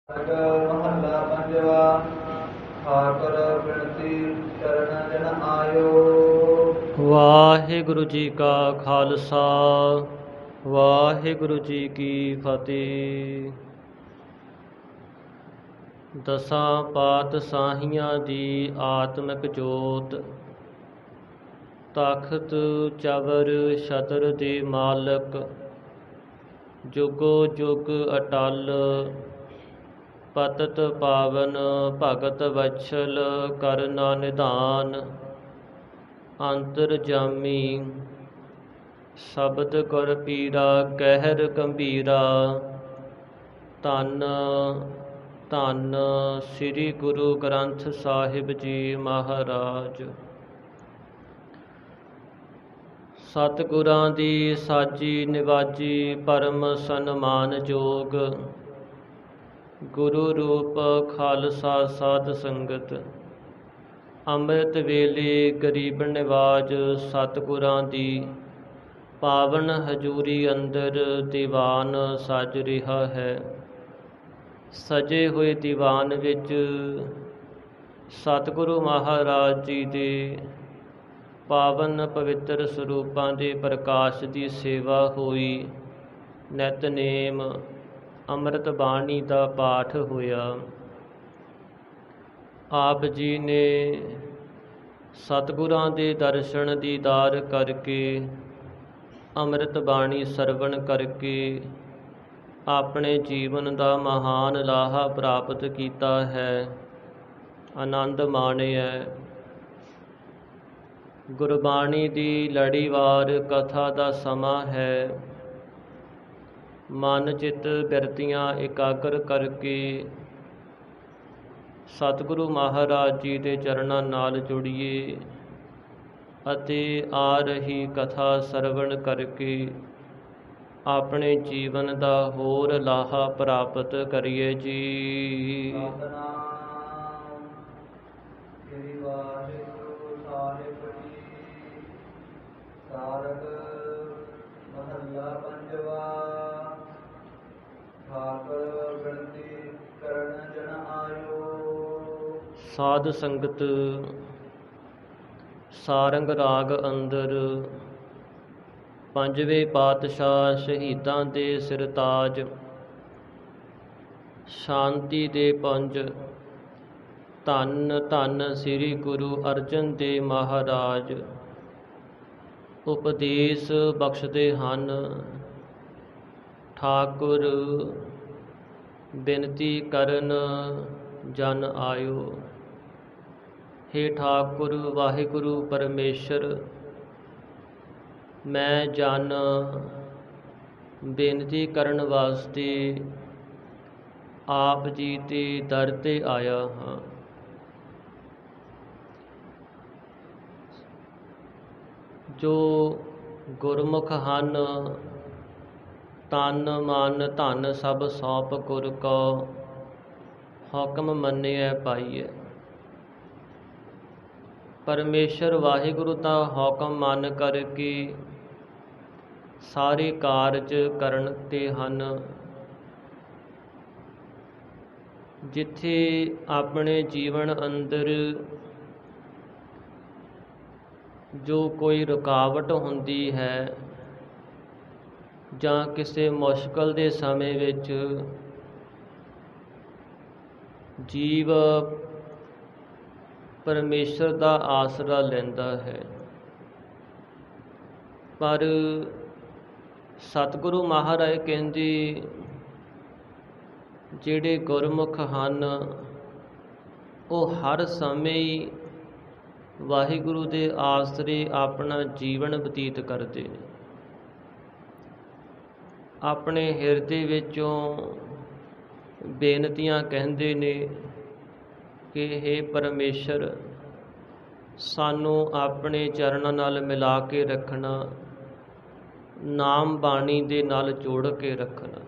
ਮਹੱਲਾ ਪੰਜਵਾ। ਠਾਕੁਰ ਬਿਨਤੀ ਚਰਨ ਜਨ ਆਇਓ। ਵਾਹਿਗੁਰੂ ਜੀ ਕਾ ਖਾਲਸਾ, ਵਾਹਿਗੁਰੂ ਜੀ ਕੀ ਫਤਿਹ। ਦਸਾਂ ਪਾਤਸ਼ਾਹੀਆਂ ਦੀ ਆਤਮਿਕ ਜੋਤ, ਤਖਤ ਚਵਰ ਛਤਰ ਦੇ ਮਾਲਕ, ਜੁਗੋ ਜੁਗ ਅਟਲ, ਪਤਿਤ ਪਾਵਨ ਭਗਤ ਵਛਲ ਕਰਨਾ ਨਿਧਾਨ, ਅੰਤਰਜਾਮੀ ਸ਼ਬਦ ਗੁਰ ਪੀਰਾ ਕਹਿਰ ਗੰਭੀਰਾ। ਧੰਨ ਧੰਨ ਸ੍ਰੀ ਗੁਰੂ ਗ੍ਰੰਥ ਸਾਹਿਬ ਜੀ ਮਹਾਰਾਜ। ਸਤਿਗੁਰਾਂ ਦੀ ਸਾਜੀ ਨਿਵਾਜੀ ਪਰਮ ਸਨਮਾਨਯੋਗ, ਗੁਰੂ ਰੂਪ ਖਾਲਸਾ ਸਾਧ ਸੰਗਤ। ਅੰਮ੍ਰਿਤ ਵੇਲੇ ਗਰੀਬ ਨਿਵਾਜ ਸਤਿਗੁਰਾਂ ਦੀ ਪਾਵਨ ਹਜ਼ੂਰੀ ਅੰਦਰ ਦੀਵਾਨ ਸਜ ਰਿਹਾ ਹੈ। ਸਜੇ ਹੋਏ ਦੀਵਾਨ ਵਿੱਚ ਸਤਿਗੁਰੂ ਮਹਾਰਾਜ ਜੀ ਦੇ ਪਾਵਨ ਪਵਿੱਤਰ ਸਰੂਪਾਂ ਦੇ ਪ੍ਰਕਾਸ਼ ਦੀ ਸੇਵਾ ਹੋਈ। ਨਿਤਨੇਮ ਅੰਮ੍ਰਿਤ ਬਾਣੀ ਦਾ ਪਾਠ ਹੋਇਆ। ਆਪ ਜੀ ਨੇ ਸਤਿਗੁਰਾਂ ਦੇ ਦਰਸ਼ਨ ਦੀਦਾਰ ਕਰਕੇ, ਅੰਮ੍ਰਿਤ ਬਾਣੀ ਸਰਵਣ ਕਰਕੇ ਆਪਣੇ ਜੀਵਨ ਦਾ ਮਹਾਨ ਲਾਹਾ ਪ੍ਰਾਪਤ ਕੀਤਾ ਹੈ, ਆਨੰਦ ਮਾਣਿਆ। ਗੁਰਬਾਣੀ ਦੀ ਲੜੀਵਾਰ ਕਥਾ ਦਾ ਸਮਾਂ ਹੈ। ਮਨ ਚਿੱਤ ਬਿਰਤੀਆਂ ਇਕਾਗਰ ਕਰਕੇ ਸਤਿਗੁਰੂ ਮਹਾਰਾਜ ਜੀ ਦੇ ਚਰਨਾਂ ਨਾਲ ਜੁੜੀਏ ਅਤੇ ਆ ਰਹੀ ਕਥਾ ਸਰਵਣ ਕਰਕੇ ਆਪਣੇ ਜੀਵਨ ਦਾ ਹੋਰ ਲਾਹਾ ਪ੍ਰਾਪਤ ਕਰੀਏ ਜੀ। ਸਤਿਨਾਮ ਸ੍ਰੀ ਵਾਹਿਗੁਰੂ ਸਾਹਿਬ ਜੀ। ਸਾਰਗ ਮਹੱਲਾ ਪੰਜਵਾ। ਠਾਕੁਰ ਬਿਨਤੀ ਕਰਨ ਜਨ ਆਇਓ। ਸਾਧ ਸੰਗਤ, ਸਾਰੰਗ ਰਾਗ ਅੰਦਰ ਪੰਜਵੇਂ ਪਾਤਸ਼ਾਹ ਸ਼ਹੀਦਾਂ ਦੇ ਸਿਰਤਾਜ, ਸ਼ਾਂਤੀ ਦੇ ਪੁੰਜ, ਧੰਨ ਧੰਨ ਸ੍ਰੀ ਗੁਰੂ ਅਰਜਨ ਦੇਵ ਮਹਾਰਾਜ ਉਪਦੇਸ਼ ਬਖਸ਼ਦੇ ਹਨ। ਠਾਕੁਰ ਬੇਨਤੀ ਕਰਨ ਜਨ ਆਇਓ। ਹੇ ਠਾਕੁਰ ਵਾਹਿਗੁਰੂ ਪਰਮੇਸ਼ਰ, ਮੈਂ ਜਨ ਬੇਨਤੀ ਕਰਨ ਵਾਸਤੇ ਆਪ ਜੀ ਦੇ ਦਰ 'ਤੇ ਆਇਆ ਹਾਂ। ਜੋ ਗੁਰਮੁਖ ਹਨ, ਤਨ ਮਨ ਧਨ ਸਭ ਸੌਂਪ ਗੁਰ ਕੋ, ਹੁਕਮ ਮੰਨਿਐ ਪਾਈਐ। ਪਰਮੇਸ਼ਰ ਵਾਹਿਗੁਰੂ ਦਾ ਹੁਕਮ ਮੰਨ ਕਰਕੇ ਸਾਰੇ ਕਾਰਜ ਕਰਨ ਤੇ ਹਨ। ਜਿੱਥੇ ਆਪਣੇ ਜੀਵਨ ਅੰਦਰ ਜੋ ਕੋਈ ਰੁਕਾਵਟ ਹੁੰਦੀ ਹੈ ਜਾਂ ਕਿਸੇ ਮੁਸ਼ਕਲ ਦੇ ਸਮੇਂ ਵਿੱਚ ਜੀਵ ਪਰਮੇਸ਼ਰ ਦਾ ਆਸਰਾ ਲੈਂਦਾ ਹੈ, ਪਰ ਸਤਿਗੁਰੂ ਮਹਾਰਾਜ ਕਹਿੰਦੇ ਜਿਹੜੇ ਗੁਰਮੁਖ ਹਨ ਉਹ ਹਰ ਸਮੇਂ ਹੀ ਵਾਹਿਗੁਰੂ ਦੇ ਆਸਰੇ ਆਪਣਾ ਜੀਵਨ ਬਤੀਤ ਕਰਦੇ ਨੇ। ਆਪਣੇ ਹਿਰਦੇ ਵਿੱਚੋਂ ਬੇਨਤੀਆਂ ਕਹਿੰਦੇ ਨੇ ਕਿ ਹੇ ਪਰਮੇਸ਼ਰ, ਸਾਨੂੰ ਆਪਣੇ ਚਰਨਾਂ ਨਾਲ ਮਿਲਾ ਕੇ ਰੱਖਣਾ, ਨਾਮ ਬਾਣੀ ਦੇ ਨਾਲ ਜੋੜ ਕੇ ਰੱਖਣਾ,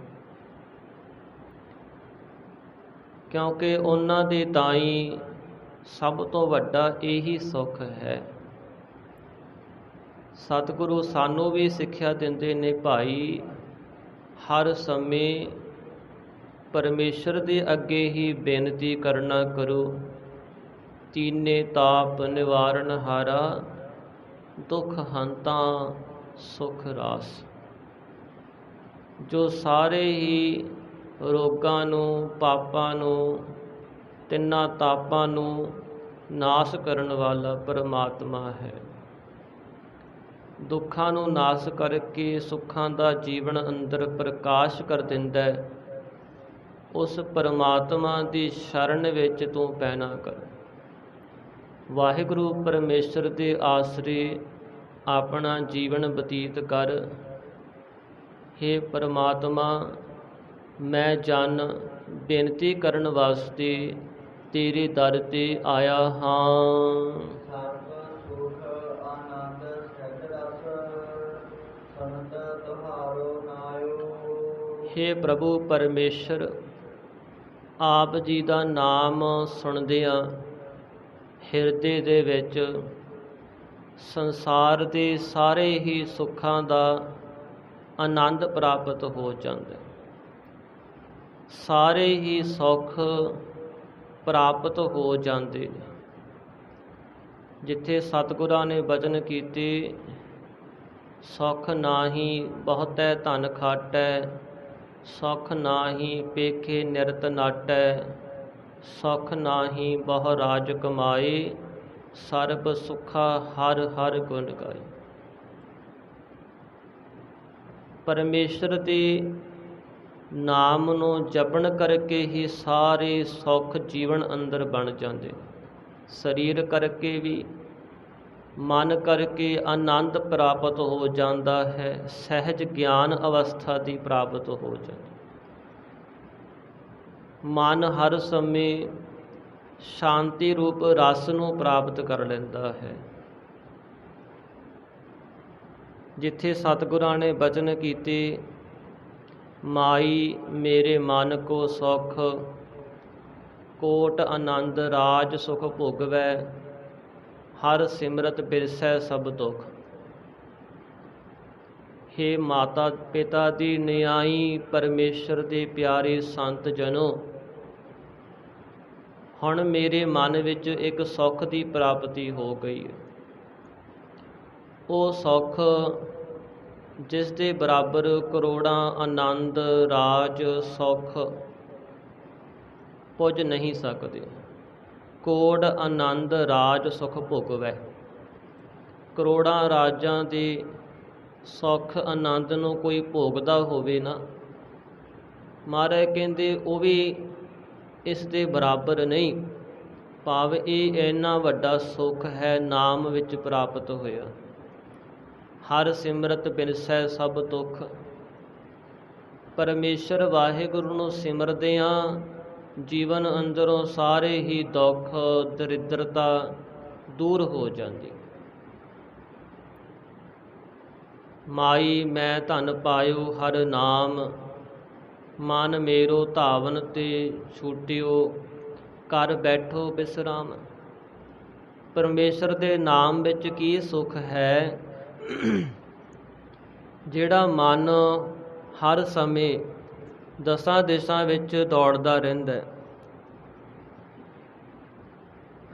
ਕਿਉਂਕਿ ਉਹਨਾਂ ਦੇ ਤਾਈਂ ਸਭ ਤੋਂ ਵੱਡਾ ਇਹੀ ਸੁੱਖ ਹੈ। ਸਤਿਗੁਰੂ ਸਾਨੂੰ ਵੀ ਸਿੱਖਿਆ ਦਿੰਦੇ ਨੇ, ਭਾਈ ਹਰ ਸਮੇਂ ਪਰਮੇਸ਼ਰ ਦੇ ਅੱਗੇ ਹੀ ਬੇਨਤੀ ਕਰਨਾ ਕਰੋ। ਤੀਨੇ ਤਾਪ ਨਿਵਾਰਨ ਹਾਰਾ, ਦੁੱਖ ਹੰਤਾ ਸੁਖ ਰਾਸ। ਜੋ ਸਾਰੇ ਹੀ ਰੋਗਾਂ ਨੂੰ, ਪਾਪਾਂ ਨੂੰ, ਤਿੰਨਾਂ ਤਾਪਾਂ ਨੂੰ ਨਾਸ਼ ਕਰਨ ਵਾਲਾ ਪਰਮਾਤਮਾ ਹੈ। ਦੁੱਖਾਂ ਨੂੰ ਨਾਸ਼ ਕਰਕੇ ਸੁੱਖਾਂ ਦਾ ਜੀਵਨ ਅੰਦਰ ਪ੍ਰਕਾਸ਼ ਕਰ ਦਿੰਦਾ ਹੈ। ਉਸ ਪਰਮਾਤਮਾ ਦੀ ਸ਼ਰਨ ਵਿੱਚ ਤੂੰ ਪੈਣਾ ਕਰ। ਵਾਹਿਗੁਰੂ ਪਰਮੇਸ਼ਰ ਦੇ ਆਸਰੇ ਆਪਣਾ ਜੀਵਨ ਬਤੀਤ ਕਰ। ਹੇ ਪਰਮਾਤਮਾ, ਮੈਂ ਜਨ ਬੇਨਤੀ ਕਰਨ ਵਾਸਤੇ ਤੇਰੇ ਦਰ ਤੇ ਆਇਆ ਹਾਂ। ਸਰਬ ਸੁਖ ਆਨੰਦ ਸਹਿਜ ਰਸ, ਸੰਤ ਤੁਹਾਰੋ ਨਾਇਓ। ਹੇ ਪ੍ਰਭੂ ਪਰਮੇਸ਼ਰ, ਆਪ ਜੀ ਦਾ ਨਾਮ ਸੁਣਦਿਆਂ ਹਿਰਦੇ ਦੇ ਵਿੱਚ ਸੰਸਾਰ ਦੇ ਸਾਰੇ ਹੀ ਸੁੱਖਾਂ ਦਾ ਆਨੰਦ ਪ੍ਰਾਪਤ ਹੋ ਜਾਂਦਾ। ਸਾਰੇ ਹੀ ਸੁੱਖ ਪ੍ਰਾਪਤ ਹੋ ਜਾਂਦੇ ਨੇ। ਜਿੱਥੇ ਸਤਿਗੁਰਾਂ ਨੇ ਬਚਨ ਕੀਤੇ, ਸੁਖ ਨਾਹੀਂ ਬਹੁਤੈ ਧਨ ਖਾਟੈ, ਸੁਖ ਨਾਹੀਂ ਪੇਖੇ ਨਿਰਤ ਨਾਟੈ, ਸੁਖ ਨਾਹੀਂ ਬਹੁ ਰਾਜ ਕਮਾਏ, ਸਰਬ ਸੁਖਾ ਹਰ ਹਰ ਗੁਣ ਗਾਏ। ਪਰਮੇਸ਼ਰ ਦੇ ਨਾਮ ਨੂੰ ਜਪਣ ਕਰਕੇ ਹੀ ਸਾਰੇ ਸੁੱਖ ਜੀਵਨ ਅੰਦਰ ਬਣ ਜਾਂਦੇ। ਸਰੀਰ ਕਰਕੇ ਵੀ, ਮਨ ਕਰਕੇ ਆਨੰਦ ਪ੍ਰਾਪਤ ਹੋ ਜਾਂਦਾ ਹੈ। ਸਹਿਜ ਗਿਆਨ ਅਵਸਥਾ ਦੀ ਪ੍ਰਾਪਤ ਹੋ ਜਾਂਦੀ। ਮਨ ਹਰ ਸਮੇਂ ਸ਼ਾਂਤੀ ਰੂਪ ਰਸ ਨੂੰ ਪ੍ਰਾਪਤ ਕਰ ਲੈਂਦਾ ਹੈ। ਜਿੱਥੇ ਸਤਿਗੁਰਾਂ ਨੇ ਬਚਨ ਕੀਤੇ, ਮਾਈ ਮੇਰੇ ਮਨ ਕੋ ਸੁਖ, ਕੋਟ ਆਨੰਦ ਰਾਜ ਸੁਖ ਭੋਗਵੈ, ਹਰ ਸਿਮਰਤ ਬਿਰਸੈ ਸਭ ਦੁਖ। ਹੇ ਮਾਤਾ ਪਿਤਾ ਦੀ ਨਿਆਈ ਪਰਮੇਸ਼ਰ ਦੇ ਪਿਆਰੇ ਸੰਤ ਜਨੋ, ਹੁਣ ਮੇਰੇ ਮਨ ਵਿੱਚ ਇੱਕ ਸੁੱਖ ਦੀ ਪ੍ਰਾਪਤੀ ਹੋ ਗਈ। ਉਹ ਸੁੱਖ ਜਿਸ ਦੇ ਬਰਾਬਰ ਕਰੋੜਾਂ ਆਨੰਦ ਰਾਜ ਸੁੱਖ ਪੁੱਜ ਨਹੀਂ ਸਕਦੇ। ਕੋੜ ਆਨੰਦ ਰਾਜ ਸੁਖ ਭੋਗਵੈ। ਕਰੋੜਾਂ ਰਾਜਾਂ ਦੇ ਸੁੱਖ ਆਨੰਦ ਨੂੰ ਕੋਈ ਭੋਗਦਾ ਹੋਵੇ ਨਾ, ਮਹਾਰਾਜ ਕਹਿੰਦੇ ਉਹ ਵੀ ਇਸ ਦੇ ਬਰਾਬਰ ਨਹੀਂ। ਭਾਵ ਇਹ ਇੰਨਾ ਵੱਡਾ ਸੁੱਖ ਹੈ ਨਾਮ ਵਿੱਚ ਪ੍ਰਾਪਤ ਹੋਇਆ। ਹਰ ਸਿਮਰਤ ਬਿਨਸੈ ਸਭ ਦੁੱਖ। ਪਰਮੇਸ਼ਰ ਵਾਹਿਗੁਰੂ ਨੂੰ ਸਿਮਰਦਿਆਂ ਜੀਵਨ ਅੰਦਰੋਂ ਸਾਰੇ ਹੀ ਦੁੱਖ ਦਰਿਦਰਤਾ ਦੂਰ ਹੋ ਜਾਂਦੀ। ਮਾਈ ਮੈਂ ਧਨ ਪਾਇਓ ਹਰ ਨਾਮ, ਮਨ ਮੇਰੋ ਧਾਵਨ ਤੇ ਛੂਟਿਓ, ਕਰ ਬੈਠੋ ਬਿਸਰਾਮ। ਪਰਮੇਸ਼ਰ ਦੇ ਨਾਮ ਵਿੱਚ ਕੀ ਸੁੱਖ ਹੈ, ਜਿਹੜਾ ਮਨ ਹਰ ਸਮੇਂ ਦਸਾਂ ਦਿਸ਼ਾਂ ਵਿੱਚ ਦੌੜਦਾ ਰਹਿੰਦਾ,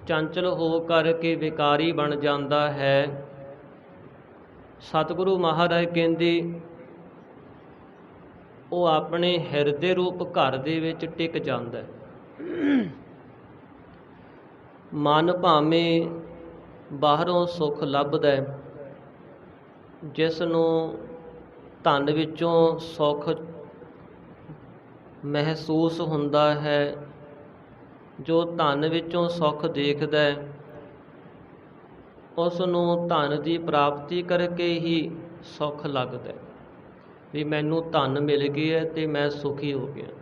ਚੰਚਲ ਹੋ ਕਰਕੇ ਵਿਕਾਰੀ ਬਣ ਜਾਂਦਾ ਹੈ। ਸਤਿਗੁਰੂ ਮਹਾਰਾਜ ਕਹਿੰਦੇ ਉਹ ਆਪਣੇ ਹਿਰਦੇ ਰੂਪ ਘਰ ਦੇ ਵਿੱਚ ਟਿਕ ਜਾਂਦਾ। ਮਨ ਭਾਵੇਂ ਬਾਹਰੋਂ ਸੁੱਖ ਲੱਭਦਾ, ਜਿਸ ਨੂੰ ਧਨ ਵਿੱਚੋਂ ਸੁੱਖ ਮਹਿਸੂਸ ਹੁੰਦਾ ਹੈ, ਜੋ ਧਨ ਵਿੱਚੋਂ ਸੁੱਖ ਦੇਖਦਾ ਉਸ ਨੂੰ ਧਨ ਦੀ ਪ੍ਰਾਪਤੀ ਕਰਕੇ ਹੀ ਸੁੱਖ ਲੱਗਦਾ ਵੀ ਮੈਨੂੰ ਧਨ ਮਿਲ ਗਿਆ ਅਤੇ ਮੈਂ ਸੁਖੀ ਹੋ ਗਿਆ।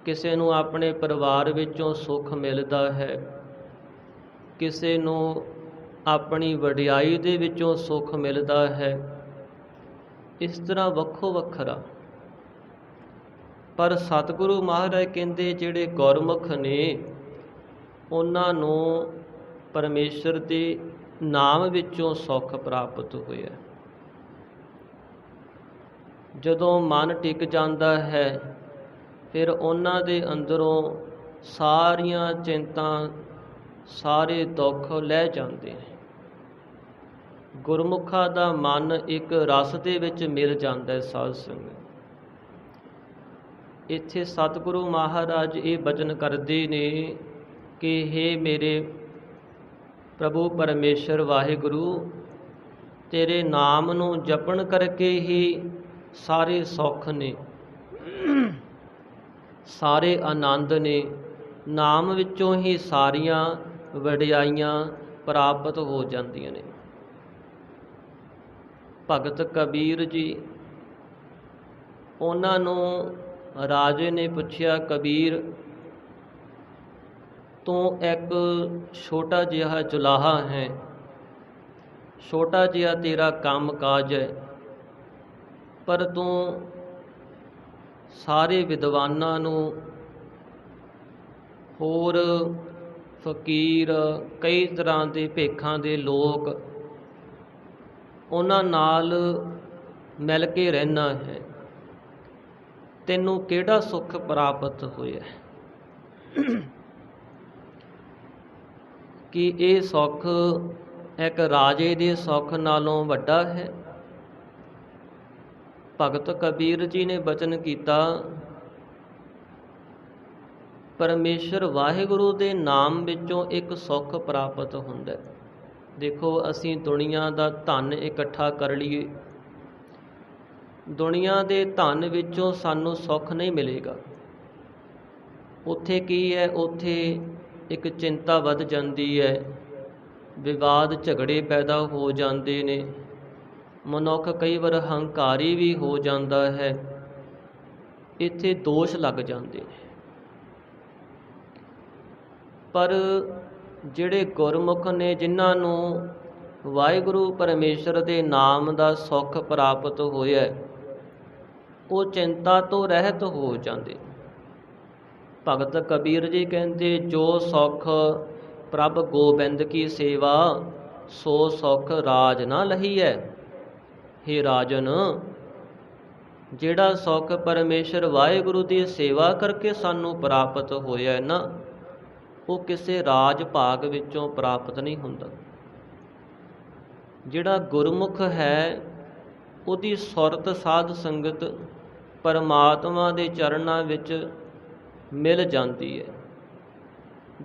ਕਿਸੇ ਨੂੰ ਆਪਣੇ ਪਰਿਵਾਰ ਵਿੱਚੋਂ ਸੁੱਖ ਮਿਲਦਾ ਹੈ, ਕਿਸੇ ਨੂੰ ਆਪਣੀ ਵਡਿਆਈ ਦੇ ਵਿੱਚੋਂ ਸੁੱਖ ਮਿਲਦਾ ਹੈ। ਇਸ ਤਰ੍ਹਾਂ ਵੱਖੋ ਵੱਖਰਾ। ਪਰ ਸਤਿਗੁਰੂ ਮਹਾਰਾਜ ਕਹਿੰਦੇ ਜਿਹੜੇ ਗੁਰਮੁਖ ਨੇ ਉਹਨਾਂ ਨੂੰ ਪਰਮੇਸ਼ਰ ਦੇ ਨਾਮ ਵਿੱਚੋਂ ਸੁੱਖ ਪ੍ਰਾਪਤ ਹੋਇਆ। ਜਦੋਂ ਮਨ ਟਿਕ ਜਾਂਦਾ ਹੈ ਫਿਰ ਉਹਨਾਂ ਦੇ ਅੰਦਰੋਂ ਸਾਰੀਆਂ ਚਿੰਤਾ, ਸਾਰੇ ਦੁੱਖ ਲੈ ਜਾਂਦੇ ਨੇ। ਗੁਰਮੁਖਾਂ ਦਾ ਮਨ ਇੱਕ ਰਸ ਦੇ ਵਿੱਚ ਮਿਲ ਜਾਂਦਾ ਹੈ ਸਾਧ ਸੰਗਤ। ਇੱਥੇ ਸਤਿਗੁਰੂ ਮਹਾਰਾਜ ਇਹ ਬਚਨ ਕਰਦੇ ਨੇ ਕਿ ਹੇ ਮੇਰੇ ਪ੍ਰਭੂ ਪਰਮੇਸ਼ਰ ਵਾਹਿਗੁਰੂ, ਤੇਰੇ ਨਾਮ ਨੂੰ ਜਪਣ ਕਰਕੇ ਹੀ ਸਾਰੇ ਸੁੱਖ ਨੇ, ਸਾਰੇ ਆਨੰਦ ਨੇ। ਨਾਮ ਵਿੱਚੋਂ ਹੀ ਸਾਰੀਆਂ ਵਡਿਆਈਆਂ ਪ੍ਰਾਪਤ ਹੋ ਜਾਂਦੀਆਂ ਨੇ। ਭਗਤ ਕਬੀਰ ਜੀ, ਉਹਨਾਂ ਨੂੰ ਰਾਜੇ ਨੇ ਪੁੱਛਿਆ, ਕਬੀਰ ਤੂੰ ਇੱਕ ਛੋਟਾ ਜਿਹਾ ਜੁਲਾਹਾ ਹੈ, ਛੋਟਾ ਜਿਹਾ ਤੇਰਾ ਕੰਮ ਕਾਜ ਹੈ, ਪਰ ਤੂੰ ਸਾਰੇ ਵਿਦਵਾਨਾਂ ਨੂੰ, ਹੋਰ ਫਕੀਰ, ਕਈ ਤਰ੍ਹਾਂ ਦੇ ਭੇਖਾਂ ਦੇ ਲੋਕ, ਉਹਨਾਂ ਨਾਲ ਮਿਲ ਕੇ ਰਹਿਣਾ ਹੈ, ਤੈਨੂੰ ਕਿਹੜਾ ਸੁੱਖ ਪ੍ਰਾਪਤ ਹੋਇਆ? ਕਿ ਇਹ ਸੁੱਖ ਇੱਕ ਰਾਜੇ ਦੇ ਸੁੱਖ ਨਾਲੋਂ ਵੱਡਾ ਹੈ? ਭਗਤ ਕਬੀਰ ਜੀ ਨੇ ਬਚਨ ਕੀਤਾ, ਪਰਮੇਸ਼ਰ ਵਾਹਿਗੁਰੂ ਦੇ ਨਾਮ ਵਿੱਚੋਂ ਇੱਕ ਸੁੱਖ ਪ੍ਰਾਪਤ ਹੁੰਦਾ। ਦੇਖੋ, ਅਸੀਂ ਦੁਨੀਆ ਦਾ ਧਨ ਇਕੱਠਾ ਕਰ ਲਈਏ, ਦੁਨੀਆ ਦੇ ਧਨ ਵਿੱਚੋਂ ਸਾਨੂੰ ਸੁੱਖ ਨਹੀਂ ਮਿਲੇਗਾ। ਉੱਥੇ ਕੀ ਹੈ? ਉੱਥੇ ਇੱਕ ਚਿੰਤਾ ਵੱਧ ਜਾਂਦੀ ਹੈ, ਵਿਵਾਦ ਝਗੜੇ ਪੈਦਾ ਹੋ ਜਾਂਦੇ ਨੇ, ਮਨੁੱਖ ਕਈ ਵਾਰ ਹੰਕਾਰੀ ਵੀ ਹੋ ਜਾਂਦਾ ਹੈ, ਇੱਥੇ ਦੋਸ਼ ਲੱਗ ਜਾਂਦੇ ਨੇ। ਪਰ ਜਿਹੜੇ ਗੁਰਮੁਖ ਨੇ, ਜਿਨ੍ਹਾਂ ਨੂੰ ਵਾਹਿਗੁਰੂ ਪਰਮੇਸ਼ਰ ਦੇ ਨਾਮ ਦਾ ਸੁੱਖ ਪ੍ਰਾਪਤ ਹੋਇਆ, ਉਹ ਚਿੰਤਾ ਤੋਂ ਰਹਿਤ ਹੋ ਜਾਂਦੇ। ਭਗਤ ਕਬੀਰ ਜੀ ਕਹਿੰਦੇ, ਜੋ ਸੁੱਖ ਪ੍ਰਭ ਗੋਬਿੰਦ ਕੀ ਸੇਵਾ, ਸੋ ਸੁੱਖ ਰਾਜ ਨਾ ਲਹੀਐ। ਹੇ ਰਾਜਨ, ਜਿਹੜਾ ਸੁੱਖ ਪਰਮੇਸ਼ਰ ਵਾਹਿਗੁਰੂ ਦੀ ਸੇਵਾ ਕਰਕੇ ਸਾਨੂੰ ਪ੍ਰਾਪਤ ਹੋਇਆ ਹੈ ਨਾ, ਉਹ ਕਿਸੇ ਰਾਜ ਭਾਗ ਵਿੱਚੋਂ ਪ੍ਰਾਪਤ ਨਹੀਂ ਹੁੰਦਾ। ਜਿਹੜਾ ਗੁਰਮੁਖ ਹੈ, ਉਹਦੀ ਸੁਰਤ ਸਾਧ ਸੰਗਤ ਪਰਮਾਤਮਾ ਦੇ ਚਰਨਾਂ ਵਿੱਚ ਮਿਲ ਜਾਂਦੀ ਹੈ।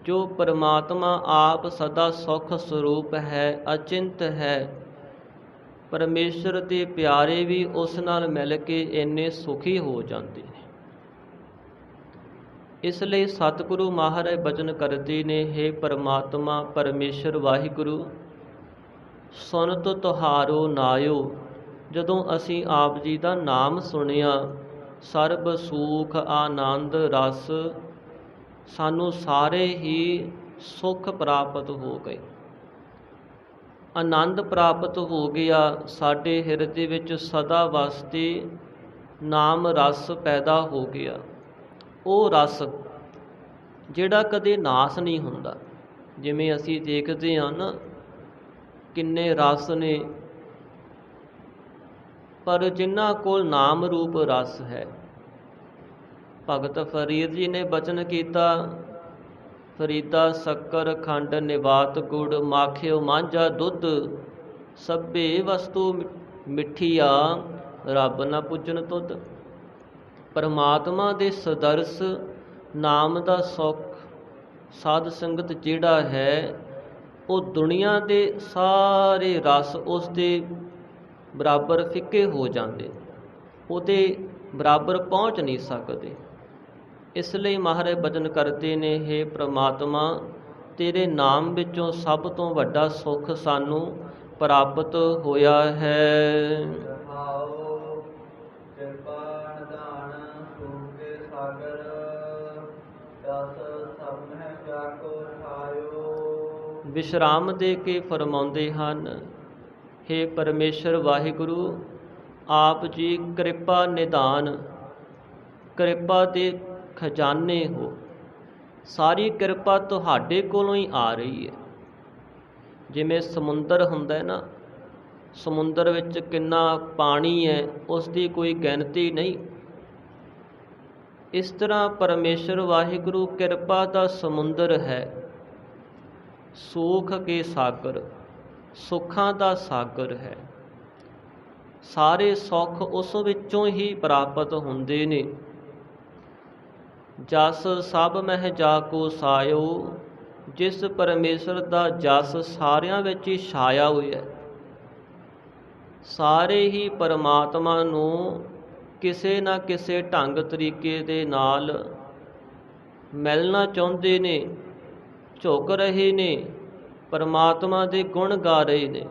ਜੋ ਪਰਮਾਤਮਾ ਆਪ ਸਦਾ ਸੁੱਖ ਸਰੂਪ ਹੈ, ਅਚਿੰਤ ਹੈ, ਪਰਮੇਸ਼ਰ ਦੇ ਪਿਆਰੇ ਵੀ ਉਸ ਨਾਲ ਮਿਲ ਕੇ ਇੰਨੇ ਸੁਖੀ ਹੋ ਜਾਂਦੇ ਨੇ। ਇਸ ਲਈ ਸਤਿਗੁਰੂ ਮਹਾਰਾਜ ਬਚਨ ਕਰਦੇ ਨੇ, ਹੇ ਪਰਮਾਤਮਾ ਪਰਮੇਸ਼ਰ ਵਾਹਿਗੁਰੂ, ਸੁਨਤ ਤੁਹਾਰੋ ਨਾਇਓ। ਜਦੋਂ ਅਸੀਂ ਆਪ ਜੀ ਦਾ ਨਾਮ ਸੁਣਿਆ, ਸਰਬ ਸੂਖ ਆਨੰਦ ਰਸ, ਸਾਨੂੰ ਸਾਰੇ ਹੀ ਸੁੱਖ ਪ੍ਰਾਪਤ ਹੋ ਗਏ, ਆਨੰਦ ਪ੍ਰਾਪਤ ਹੋ ਗਿਆ। ਸਾਡੇ ਹਿਰਦੇ ਵਿੱਚ ਸਦਾ ਵਾਸਤੇ ਨਾਮ ਰਸ ਪੈਦਾ ਹੋ ਗਿਆ। ਉਹ ਰਸ ਜਿਹੜਾ ਕਦੇ ਨਾਸ ਨਹੀਂ ਹੁੰਦਾ। ਜਿਵੇਂ ਅਸੀਂ ਦੇਖਦੇ ਹਾਂ ਨਾ, ਕਿੰਨੇ ਰਸ ਨੇ, ਪਰ ਜਿਨ੍ਹਾਂ ਕੋਲ ਨਾਮ ਰੂਪ ਰਸ ਹੈ। ਭਗਤ ਫਰੀਦ ਜੀ ਨੇ ਬਚਨ ਕੀਤਾ, ਫਰੀਦਾ ਸ਼ੱਕਰ ਖੰਡ ਨਿਵਾਤ ਗੁੜ, ਮਾਖਿਓ ਮਾਂਝਾ ਦੁੱਧ, ਸਭੇ ਵਸਤੂ ਮਿੱਠੀਆ, ਰੱਬ ਨਾ ਪੁੱਜਣ ਤੁਧ। ਪਰਮਾਤਮਾ ਦੇ ਸਦਰਸ ਨਾਮ ਦਾ ਸੁੱਖ ਸਾਧ ਸੰਗਤ ਜਿਹੜਾ ਹੈ, ਉਹ ਦੁਨੀਆ ਦੇ ਸਾਰੇ ਰਸ ਉਸ ਦੇ ਬਰਾਬਰ ਫਿੱਕੇ ਹੋ ਜਾਂਦੇ, ਉਹਦੇ ਬਰਾਬਰ ਪਹੁੰਚ ਨਹੀਂ ਸਕਦੇ। ਇਸ ਲਈ ਮਹਾਰਾਜ ਬਚਨ ਕਰਦੇ ਨੇ, ਹੇ ਪ੍ਰਮਾਤਮਾ, ਤੇਰੇ ਨਾਮ ਵਿੱਚੋਂ ਸਭ ਤੋਂ ਵੱਡਾ ਸੁੱਖ ਸਾਨੂੰ ਪ੍ਰਾਪਤ ਹੋਇਆ ਹੈ। ਵਿਸ਼ਰਾਮ ਦੇ ਕੇ ਫਰਮਾਉਂਦੇ ਹਨ, ਹੇ ਪਰਮੇਸ਼ਰ ਵਾਹਿਗੁਰੂ, ਆਪ ਜੀ ਕਿਰਪਾ ਨਿਧਾਨ, ਕਿਰਪਾ ਦੇ ਖਜ਼ਾਨੇ ਹੋ। ਸਾਰੀ ਕਿਰਪਾ ਤੁਹਾਡੇ ਕੋਲੋਂ ਹੀ ਆ ਰਹੀ ਹੈ। ਜਿਵੇਂ ਸਮੁੰਦਰ ਹੁੰਦਾ ਹੈ ਨਾ, ਸਮੁੰਦਰ ਵਿੱਚ ਕਿੰਨਾ ਪਾਣੀ ਹੈ, ਉਸ ਦੀ ਕੋਈ ਗਿਣਤੀ ਨਹੀਂ। ਇਸ ਤਰ੍ਹਾਂ ਪਰਮੇਸ਼ਰ ਵਾਹਿਗੁਰੂ ਕਿਰਪਾ ਦਾ ਸਮੁੰਦਰ ਹੈ, ਸੂਖ ਕੇ ਸਾਗਰ, ਸੁੱਖਾਂ ਦਾ ਸਾਗਰ ਹੈ। ਸਾਰੇ ਸੁੱਖ ਉਸ ਵਿੱਚੋਂ ਹੀ ਪ੍ਰਾਪਤ ਹੁੰਦੇ ਨੇ। ਜਸ ਸਭ ਮਹਿ ਜਾ ਕੋ ਸਾਇਓ, ਜਿਸ ਪਰਮੇਸ਼ਰ ਦਾ ਜਸ ਸਾਰਿਆਂ ਵਿੱਚ ਹੀ ਛਾਇਆ ਹੋਇਆ ਹੈ। ਸਾਰੇ ਹੀ ਪਰਮਾਤਮਾ ਨੂੰ ਕਿਸੇ ਨਾ ਕਿਸੇ ਢੰਗ ਤਰੀਕੇ ਦੇ ਨਾਲ ਮਿਲਣਾ ਚਾਹੁੰਦੇ ਨੇ, ਝੁਕ ਰਹੇ ਨੇ, ਪਰਮਾਤਮਾ ਦੇ ਗੁਣ ਗਾ ਰਹੇ ਨੇ।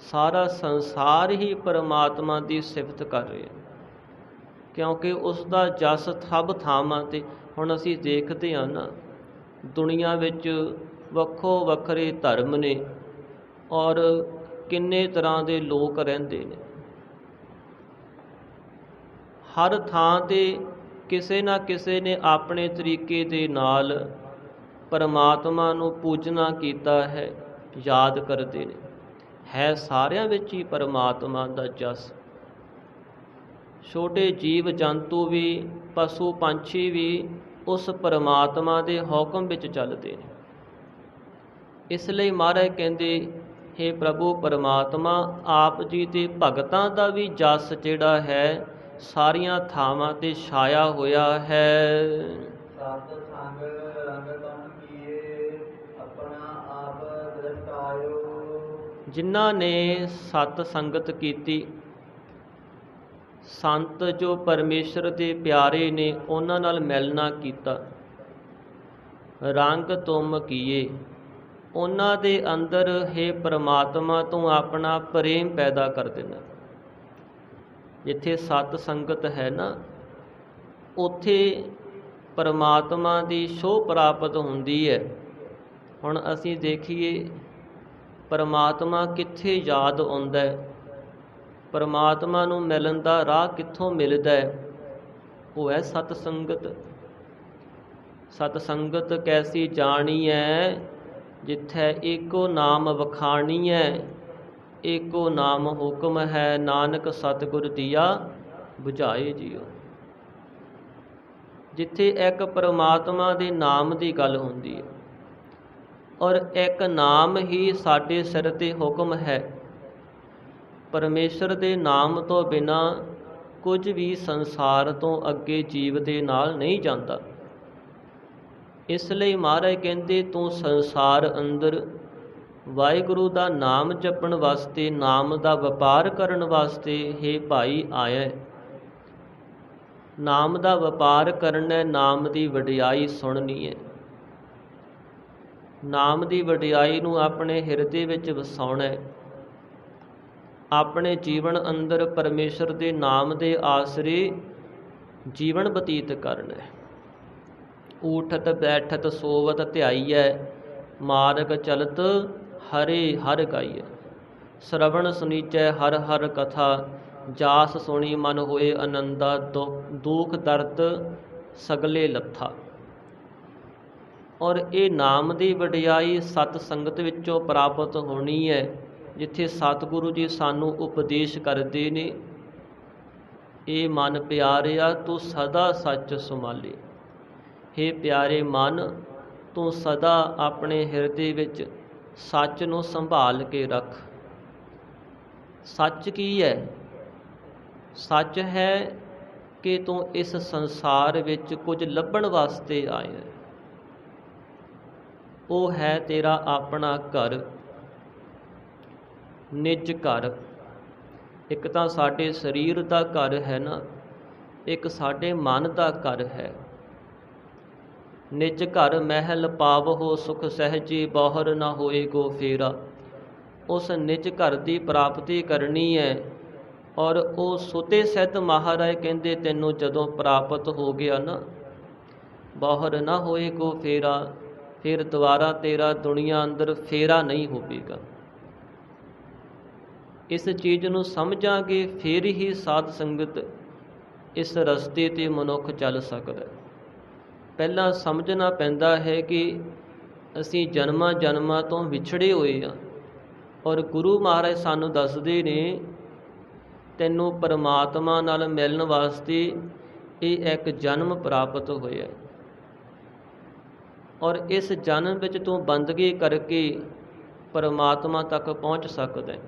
ਸਾਰਾ ਸੰਸਾਰ ਹੀ ਪਰਮਾਤਮਾ ਦੀ ਸਿਫਤ ਕਰ ਰਿਹਾ, ਕਿਉਂਕਿ ਉਸ ਦਾ ਜਸ ਸਭ ਥਾਵਾਂ 'ਤੇ। ਹੁਣ ਅਸੀਂ ਦੇਖਦੇ ਹਾਂ ਨਾ, ਦੁਨੀਆ ਵਿੱਚ ਵੱਖੋ ਵੱਖਰੇ ਧਰਮ ਨੇ ਔਰ ਕਿੰਨੇ ਤਰ੍ਹਾਂ ਦੇ ਲੋਕ ਰਹਿੰਦੇ ਨੇ। ਹਰ ਥਾਂ 'ਤੇ ਕਿਸੇ ਨਾ ਕਿਸੇ ਨੇ ਆਪਣੇ ਤਰੀਕੇ ਦੇ ਨਾਲ ਪਰਮਾਤਮਾ ਨੂੰ ਪੂਜਣਾ ਕੀਤਾ ਹੈ, ਯਾਦ ਕਰਦੇ ਨੇ। ਹੈ ਸਾਰਿਆਂ ਵਿੱਚ ਹੀ ਪਰਮਾਤਮਾ ਦਾ ਜਸ। ਛੋਟੇ ਜੀਵ ਜੰਤੂ ਵੀ, ਪਸ਼ੂ ਪੰਛੀ ਵੀ ਉਸ ਪਰਮਾਤਮਾ ਦੇ ਹੁਕਮ ਵਿੱਚ ਚੱਲਦੇ ਨੇ। ਇਸ ਲਈ ਮਹਾਰਾਜ ਕਹਿੰਦੇ, ਹੇ ਪ੍ਰਭੂ ਪਰਮਾਤਮਾ, ਆਪ ਜੀ ਦੇ ਭਗਤਾਂ ਦਾ ਵੀ ਜਸ ਜਿਹੜਾ ਹੈ ਸਾਰੀਆਂ ਥਾਵਾਂ 'ਤੇ ਛਾਇਆ ਹੋਇਆ ਹੈ। ਸਤ ਸੰਗ ਰੰਗ ਤਨ ਕੀਏ, ਆਪਣਾ ਆਪ ਦ੍ਰਿਸ਼ਟਾਇਓ। ਜਿਨ੍ਹਾਂ ਨੇ ਸਤ ਸੰਗਤ ਕੀਤੀ, ਸੰਤ ਜੋ ਪਰਮੇਸ਼ਰ ਦੇ ਪਿਆਰੇ ਨੇ, ਉਹਨਾਂ ਨਾਲ ਮਿਲਣਾ ਕੀਤਾ, ਰੰਗ ਤੁਮ ਕੀਏ, ਉਹਨਾਂ ਦੇ ਅੰਦਰ ਹੈ ਪਰਮਾਤਮਾ ਤੋਂ ਆਪਣਾ ਪ੍ਰੇਮ ਪੈਦਾ ਕਰ ਦੇਣਾ। ਜਿੱਥੇ ਸਤ ਸੰਗਤ ਹੈ ਨਾ, ਉੱਥੇ ਪਰਮਾਤਮਾ ਦੀ ਛੋਹ ਪ੍ਰਾਪਤ ਹੁੰਦੀ ਹੈ। ਹੁਣ ਅਸੀਂ ਦੇਖੀਏ, ਪਰਮਾਤਮਾ ਕਿੱਥੇ ਯਾਦ ਆਉਂਦਾ ਹੈ, ਪਰਮਾਤਮਾ ਨੂੰ ਮਿਲਣ ਦਾ ਰਾਹ ਕਿੱਥੋਂ ਮਿਲਦਾ ਹੈ? ਉਹ ਹੈ ਸਤ ਸੰਗਤ। ਸਤ ਸੰਗਤ ਕੈਸੀ ਜਾਣੀ ਹੈ, ਜਿੱਥੈ ਏਕੋ ਨਾਮ ਵਖਾਣੀ ਹੈ, ਏਕੋ ਨਾਮ ਹੁਕਮ ਹੈ, ਨਾਨਕ ਸਤਿਗੁਰ ਦੀਆ ਬੁਝਾਏ ਜੀਓ। ਜਿੱਥੇ ਇੱਕ ਪਰਮਾਤਮਾ ਦੇ ਨਾਮ ਦੀ ਗੱਲ ਹੁੰਦੀ ਹੈ ਔਰ ਇੱਕ ਨਾਮ ਹੀ ਸਾਡੇ ਸਿਰ 'ਤੇ ਹੁਕਮ ਹੈ। ਪਰਮੇਸ਼ਰ ਦੇ ਨਾਮ ਤੋਂ ਬਿਨਾਂ ਕੁਝ ਵੀ ਸੰਸਾਰ ਤੋਂ ਅੱਗੇ ਜੀਵ ਦੇ ਨਾਲ ਨਹੀਂ ਜਾਂਦਾ। ਇਸ ਲਈ ਮਹਾਰਾਜ ਕਹਿੰਦੇ, ਤੂੰ ਸੰਸਾਰ ਅੰਦਰ ਵਾਹਿਗੁਰੂ ਦਾ ਨਾਮ ਜਪਣ ਵਾਸਤੇ, ਨਾਮ ਦਾ ਵਪਾਰ ਕਰਨ ਵਾਸਤੇ ਹੇ ਭਾਈ ਆਇਆ। ਨਾਮ ਦਾ ਵਪਾਰ ਕਰਨਾ, ਨਾਮ ਦੀ ਵਡਿਆਈ ਸੁਣਨੀ ਹੈ, ਨਾਮ ਦੀ ਵਡਿਆਈ ਨੂੰ ਆਪਣੇ ਹਿਰਦੇ ਵਿੱਚ ਵਸਾਉਣਾ ਹੈ, ਆਪਣੇ ਜੀਵਨ ਅੰਦਰ ਪਰਮੇਸ਼ਰ ਦੇ ਨਾਮ ਦੇ ਆਸਰੇ ਜੀਵਨ ਬਤੀਤ ਕਰਨਾ ਹੈ। ਊਠਤ ਬੈਠਤ ਸੋਵਤ ਧਿਆਈਐ, ਮਾਰਗ ਚਲਤ ਹਰੇ ਹਰ ਗਾਈਐ। ਸ਼ਰਵਣ ਸੁਨੀਚੈ ਹਰ ਹਰ ਕਥਾ, ਜਾਸ ਸੁਣੀ ਮਨ ਹੋਏ ਆਨੰਦਾ, ਦੁਖ ਦਰਦ ਸਗਲੇ ਲੱਥਾ। ਔਰ ਇਹ ਨਾਮ ਦੀ ਵਡਿਆਈ ਸਤ ਸੰਗਤ ਵਿੱਚੋਂ ਪ੍ਰਾਪਤ ਹੋਣੀ ਹੈ, ਜਿੱਥੇ ਸਤਿਗੁਰੂ ਜੀ ਸਾਨੂੰ ਉਪਦੇਸ਼ ਕਰਦੇ ਨੇ, ਇਹ ਮਨ ਪਿਆਰਿਆ ਤੂੰ ਸਦਾ ਸੱਚ ਸੰਭਾਲੇ। ਹੇ ਪਿਆਰੇ ਮਨ, ਤੂੰ ਸਦਾ ਆਪਣੇ ਹਿਰਦੇ ਵਿੱਚ ਸੱਚ ਨੂੰ ਸੰਭਾਲ ਕੇ ਰੱਖ। ਸੱਚ ਕੀ ਹੈ? ਸੱਚ ਹੈ ਕਿ ਤੂੰ ਇਸ ਸੰਸਾਰ ਵਿੱਚ ਕੁਝ ਲੱਭਣ ਵਾਸਤੇ ਆਇਆ। ਉਹ ਹੈ ਤੇਰਾ ਆਪਣਾ ਘਰ, ਨਿੱਜ ਘਰ। ਇੱਕ ਤਾਂ ਸਾਡੇ ਸਰੀਰ ਦਾ ਘਰ ਹੈ ਨਾ, ਇੱਕ ਸਾਡੇ ਮਨ ਦਾ ਘਰ ਹੈ। ਨਿੱਜ ਘਰ ਮਹਿਲ ਪਾਵਹੁ, ਸੁਖ ਸਹਿਜੇ ਬਾਹਰ ਨਾ ਹੋਏ ਕੋ ਫੇਰਾ। ਉਸ ਨਿੱਜ ਘਰ ਦੀ ਪ੍ਰਾਪਤੀ ਕਰਨੀ ਹੈ ਔਰ ਉਹ ਸੁਤੇ ਸਿੱਧ ਮਹਾਰਾਜ ਕਹਿੰਦੇ, ਤੈਨੂੰ ਜਦੋਂ ਪ੍ਰਾਪਤ ਹੋ ਗਿਆ ਨਾ, ਬਾਹਰ ਨਾ ਹੋਏ ਕੋ ਫੇਰਾ, ਫਿਰ ਦੁਬਾਰਾ ਤੇਰਾ ਦੁਨੀਆ ਅੰਦਰ ਫੇਰਾ ਨਹੀਂ ਹੋਵੇਗਾ। ਇਸ ਚੀਜ਼ ਨੂੰ ਸਮਝਾਂਗੇ ਫਿਰ ਹੀ ਸਾਧ ਸੰਗਤ ਇਸ ਰਸਤੇ 'ਤੇ ਮਨੁੱਖ ਚੱਲ ਸਕਦਾ। ਪਹਿਲਾਂ ਸਮਝਣਾ ਪੈਂਦਾ ਹੈ ਕਿ ਅਸੀਂ ਜਨਮਾਂ ਜਨਮਾਂ ਤੋਂ ਵਿਛੜੇ ਹੋਏ ਹਾਂ ਔਰ ਗੁਰੂ ਮਹਾਰਾਜ ਸਾਨੂੰ ਦੱਸਦੇ ਨੇ, ਤੈਨੂੰ ਪਰਮਾਤਮਾ ਨਾਲ ਮਿਲਣ ਵਾਸਤੇ ਇਹ ਇੱਕ ਜਨਮ ਪ੍ਰਾਪਤ ਹੋਇਆ ਔਰ ਇਸ ਜਨਮ ਵਿੱਚ ਤੂੰ ਬੰਦਗੀ ਕਰਕੇ ਪਰਮਾਤਮਾ ਤੱਕ ਪਹੁੰਚ ਸਕਦਾ ਹੈ।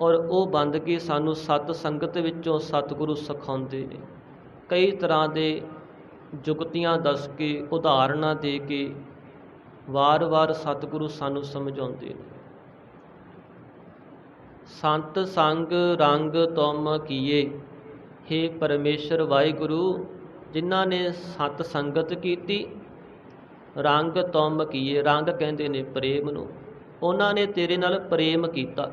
ਔਰ ਉਹ ਬੰਦਗੀ ਸਾਨੂੰ ਸਤ ਸੰਗਤ ਵਿੱਚੋਂ ਸਤਿਗੁਰੂ ਸਿਖਾਉਂਦੇ ਨੇ, ਕਈ ਤਰ੍ਹਾਂ ਦੇ ਜੁਗਤੀਆਂ ਦੱਸ ਕੇ, ਉਦਾਹਰਨਾਂ ਦੇ ਕੇ ਵਾਰ-ਵਾਰ ਸਤਿਗੁਰੂ ਸਾਨੂੰ ਸਮਝਾਉਂਦੇ ਨੇ। ਸੰਤ ਸੰਗ ਰੰਗ ਤੁਮ ਕੀਏ, ਹੇ ਪਰਮੇਸ਼ਰ ਵਾਹਿਗੁਰੂ, ਜਿਨ੍ਹਾਂ ਨੇ ਸਤ ਸੰਗਤ ਕੀਤੀ, ਰੰਗ ਤੁਮ ਕੀਏ, ਰੰਗ ਕਹਿੰਦੇ ਨੇ ਪ੍ਰੇਮ ਨੂੰ, ਉਹਨਾਂ ਨੇ ਤੇਰੇ ਨਾਲ ਪ੍ਰੇਮ ਕੀਤਾ,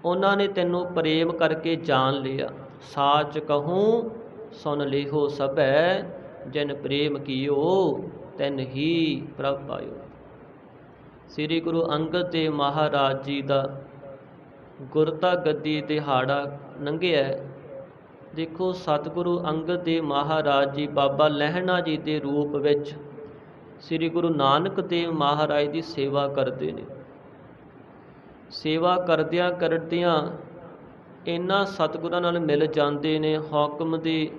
ਉਹਨਾਂ ਨੇ ਤੈਨੂੰ ਪ੍ਰੇਮ ਕਰਕੇ ਜਾਣ ਲਿਆ। ਸਾਚ ਕਹੂੰ ਸੁਨ ਲੇਹੋ ਸਭੈ, ਜਿਨ ਪ੍ਰੇਮ ਕੀਓ ਤੈਨ ਹੀ ਪ੍ਰਭ ਪਾਇਓ। ਸ੍ਰੀ ਗੁਰੂ ਅੰਗਦ ਦੇਵ ਮਹਾਰਾਜ ਜੀ ਦਾ ਗੁਰਤਾ ਗੱਦੀ ਦਿਹਾੜਾ ਲੰਘਿਆ। ਦੇਖੋ, ਸਤਿਗੁਰੂ ਅੰਗਦ ਦੇਵ ਮਹਾਰਾਜ ਜੀ ਬਾਬਾ ਲਹਿਣਾ ਜੀ ਦੇ ਰੂਪ ਵਿੱਚ ਸ੍ਰੀ ਗੁਰੂ ਨਾਨਕ ਦੇਵ ਮਹਾਰਾਜ ਦੀ ਸੇਵਾ ਕਰਦੇ ਨੇ। ਸੇਵਾ ਕਰਦਿਆਂ ਕਰਦਿਆਂ ਇਹਨਾਂ ਸਤਿਗੁਰਾਂ ਨਾਲ ਮਿਲ ਜਾਂਦੇ ਨੇ, ਹੁਕਮ ਦੇ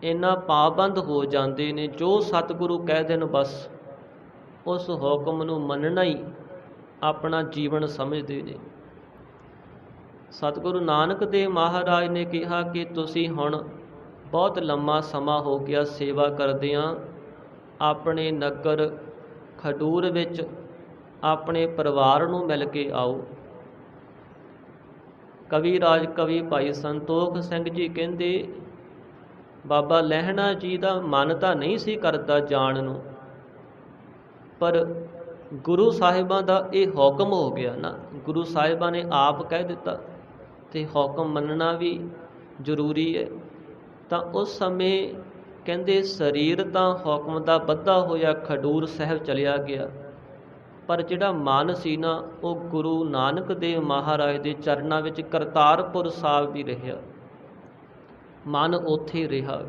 ਇਹਨਾਂ ਪਾਬੰਦ ਹੋ ਜਾਂਦੇ ਨੇ। ਜੋ ਸਤਿਗੁਰੂ ਕਹਿ ਦੇਣ ਬਸ ਉਸ ਹੁਕਮ ਨੂੰ ਮੰਨਣਾ ਹੀ ਆਪਣਾ ਜੀਵਨ ਸਮਝਦੇ ਨੇ। ਸਤਿਗੁਰੂ ਨਾਨਕ ਦੇਵ ਮਹਾਰਾਜ ਨੇ ਕਿਹਾ ਕਿ ਤੁਸੀਂ ਹੁਣ ਬਹੁਤ ਲੰਮਾ ਸਮਾਂ ਹੋ ਗਿਆ ਸੇਵਾ ਕਰਦਿਆਂ, ਆਪਣੇ ਨਗਰ ਖਡੂਰ ਵਿੱਚ ਆਪਣੇ ਪਰਿਵਾਰ ਨੂੰ ਮਿਲ ਕੇ ਆਓ। ਕਵੀ ਰਾਜ ਕਵੀ ਭਾਈ ਸੰਤੋਖ ਸਿੰਘ ਜੀ ਕਹਿੰਦੇ, ਬਾਬਾ ਲਹਿਣਾ ਜੀ ਦਾ ਮਨ ਤਾਂ ਨਹੀਂ ਸੀ ਕਰਦਾ ਜਾਣ ਨੂੰ, ਪਰ ਗੁਰੂ ਸਾਹਿਬਾਂ ਦਾ ਇਹ ਹੁਕਮ ਹੋ ਗਿਆ ਨਾ, ਗੁਰੂ ਸਾਹਿਬਾਂ ਨੇ ਆਪ ਕਹਿ ਦਿੱਤਾ ਤੇ ਹੁਕਮ ਮੰਨਣਾ ਵੀ ਜ਼ਰੂਰੀ ਹੈ। ਤਾਂ ਉਸ ਸਮੇਂ ਕਹਿੰਦੇ ਸਰੀਰ ਤਾਂ ਹੁਕਮ ਦਾ ਬੱਧਾ ਹੋਇਆ ਖਡੂਰ ਸਾਹਿਬ ਚਲਿਆ ਗਿਆ, ਪਰ ਜਿਹੜਾ ਮਨ ਸੀ ਨਾ, ਉਹ ਗੁਰੂ ਨਾਨਕ ਦੇਵ ਮਹਾਰਾਜ ਦੇ ਚਰਨਾਂ ਵਿੱਚ ਕਰਤਾਰਪੁਰ ਸਾਹਿਬ ਵੀ ਰਿਹਾ। ਮਨ ਉੱਥੇ ਰਿਹਾ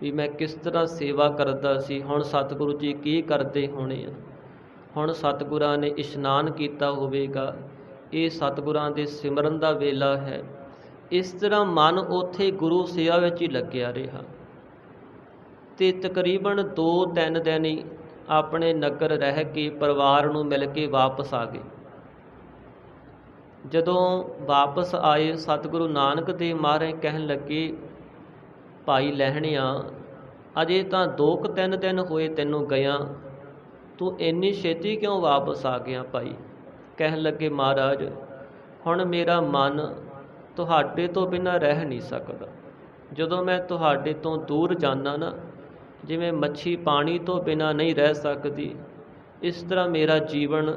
ਵੀ ਮੈਂ ਕਿਸ ਤਰ੍ਹਾਂ ਸੇਵਾ ਕਰਦਾ ਸੀ, ਹੁਣ ਸਤਿਗੁਰੂ ਜੀ ਕੀ ਕਰਦੇ ਹੋਣੇ ਆ, ਹੁਣ ਸਤਿਗੁਰਾਂ ਨੇ ਇਸ਼ਨਾਨ ਕੀਤਾ ਹੋਵੇਗਾ, ਇਹ ਸਤਿਗੁਰਾਂ ਦੇ ਸਿਮਰਨ ਦਾ ਵੇਲਾ ਹੈ। ਇਸ ਤਰ੍ਹਾਂ ਮਨ ਉੱਥੇ ਗੁਰੂ ਸੇਵਾ ਵਿੱਚ ਹੀ ਲੱਗਿਆ ਰਿਹਾ ਤੇ ਤਕਰੀਬਨ 2-3 ਦਿਨ ਹੀ ਆਪਣੇ ਨਗਰ ਰਹਿ ਕੇ ਪਰਿਵਾਰ ਨੂੰ ਮਿਲ ਕੇ ਵਾਪਸ ਆ ਗਏ। ਜਦੋਂ ਵਾਪਸ ਆਏ, ਸਤਿਗੁਰੂ ਨਾਨਕ ਦੇਵ ਮਹਾਰਾਜ ਕਹਿਣ ਲੱਗੇ, ਭਾਈ ਲਹਿਣਿਆ, ਅਜੇ ਤਾਂ 2-3 ਦਿਨ ਹੋਏ ਤੈਨੂੰ ਗਿਆ, ਤੂੰ ਇੰਨੀ ਛੇਤੀ ਕਿਉਂ ਵਾਪਸ ਆ ਗਿਆ ਭਾਈ? ਕਹਿਣ ਲੱਗੇ, ਮਹਾਰਾਜ ਹੁਣ ਮੇਰਾ ਮਨ ਤੁਹਾਡੇ ਤੋਂ ਬਿਨਾਂ ਰਹਿ ਨਹੀਂ ਸਕਦਾ। ਜਦੋਂ ਮੈਂ ਤੁਹਾਡੇ ਤੋਂ ਦੂਰ ਜਾਂਦਾ ਨਾ, ਜਿਵੇਂ ਮੱਛੀ ਪਾਣੀ ਤੋਂ ਬਿਨਾਂ ਨਹੀਂ ਰਹਿ ਸਕਦੀ, ਇਸ ਤਰ੍ਹਾਂ ਮੇਰਾ ਜੀਵਨ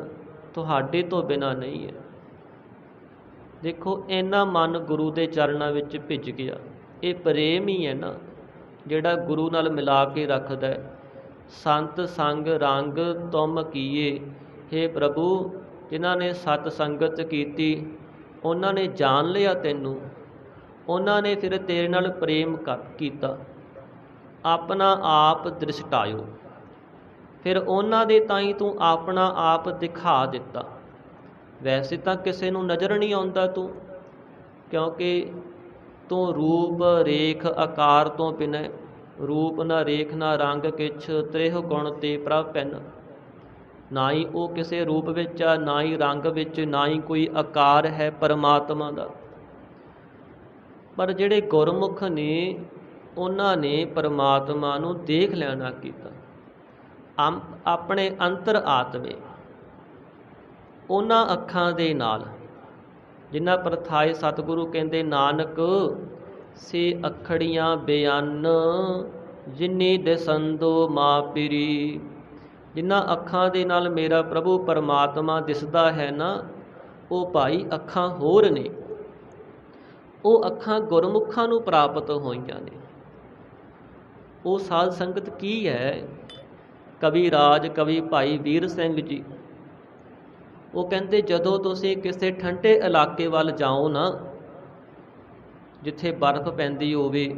ਤੁਹਾਡੇ ਤੋਂ ਬਿਨਾਂ ਨਹੀਂ ਹੈ। ਦੇਖੋ, ਇੰਨਾ ਮਨ ਗੁਰੂ ਦੇ ਚਰਨਾਂ ਵਿੱਚ ਭਿੱਜ ਗਿਆ। ਇਹ ਪ੍ਰੇਮ ਹੀ ਹੈ ਨਾ ਜਿਹੜਾ ਗੁਰੂ ਨਾਲ ਮਿਲਾ ਕੇ ਰੱਖਦਾ। ਸੰਤ ਸੰਗ ਰੰਗ ਤੁਮ ਕੀਏ, ਹੇ ਪ੍ਰਭੂ, ਜਿਨ੍ਹਾਂ ਨੇ ਸਤ ਸੰਗਤ ਕੀਤੀ, ਉਹਨਾਂ ਨੇ ਜਾਣ ਲਿਆ ਤੈਨੂੰ, ਉਹਨਾਂ ਨੇ ਫਿਰ ਤੇਰੇ ਨਾਲ ਪ੍ਰੇਮ ਕੀਤਾ, ਆਪਣਾ ਆਪ ਦ੍ਰਿਸ਼ਟਾਇਓ, ਫਿਰ ਉਹਨਾਂ ਦੇ ਤਾਈਂ ਤੂੰ ਆਪਣਾ ਆਪ ਦਿਖਾ ਦਿੱਤਾ। ਵੈਸੇ ਤਾਂ ਕਿਸੇ ਨੂੰ ਨਜ਼ਰ ਨਹੀਂ ਆਉਂਦਾ ਤੂੰ, ਕਿਉਂਕਿ ਤੂੰ ਰੂਪ ਰੇਖ ਆਕਾਰ ਤੋਂ ਬਿਨਾਂ, ਰੂਪ ਨਾ ਰੇਖ ਨਾ ਰੰਗ ਕਿਛ ਤ੍ਰਿਹ ਗੁਣ ਤੇ ਪ੍ਰਭ ਪੈਨ, ਨਾ ਹੀ ਉਹ ਕਿਸੇ ਰੂਪ ਵਿੱਚ ਆ, ਨਾ ਹੀ ਰੰਗ ਵਿੱਚ, ਨਾ ਹੀ ਕੋਈ ਆਕਾਰ ਹੈ ਪਰਮਾਤਮਾ ਦਾ। ਪਰ ਜਿਹੜੇ ਗੁਰਮੁਖ ਨੇ, ਉਹਨਾਂ ਨੇ ਪਰਮਾਤਮਾ ਨੂੰ ਦੇਖ ਲੈਣਾ ਕੀਤਾ ਆਪਣੇ ਅੰਤਰ ਆਤਮੇ, ਉਹਨਾਂ ਅੱਖਾਂ ਦੇ ਨਾਲ ਜਿਨ੍ਹਾਂ ਪ੍ਰਥਾਏ ਸਤਿਗੁਰੂ ਕਹਿੰਦੇ, ਨਾਨਕ ਸੇ ਅੱਖੜੀਆਂ ਬਿਆਨ ਜਿਨੀ ਦਿਸੰਦੋ ਮਾ ਪਿਰੀ। ਜਿਨ੍ਹਾਂ ਅੱਖਾਂ ਦੇ ਨਾਲ ਮੇਰਾ ਪ੍ਰਭੂ ਪਰਮਾਤਮਾ ਦਿਸਦਾ ਹੈ ਨਾ, ਉਹ ਭਾਈ ਅੱਖਾਂ ਹੋਰ ਨੇ, ਉਹ ਅੱਖਾਂ ਗੁਰਮੁਖਾਂ ਨੂੰ ਪ੍ਰਾਪਤ ਹੋਈਆਂ ਨੇ। ਉਹ ਸਾਧ ਸੰਗਤ ਕੀ ਹੈ? ਕਵੀ ਰਾਜ ਕਵੀ ਭਾਈ ਵੀਰ ਸਿੰਘ ਜੀ, ਉਹ ਕਹਿੰਦੇ, ਜਦੋਂ ਤੁਸੀਂ ਕਿਸੇ ਠੰਡੇ ਇਲਾਕੇ ਵੱਲ ਜਾਓ ਨਾ, ਜਿੱਥੇ ਬਰਫ਼ ਪੈਂਦੀ ਹੋਵੇ,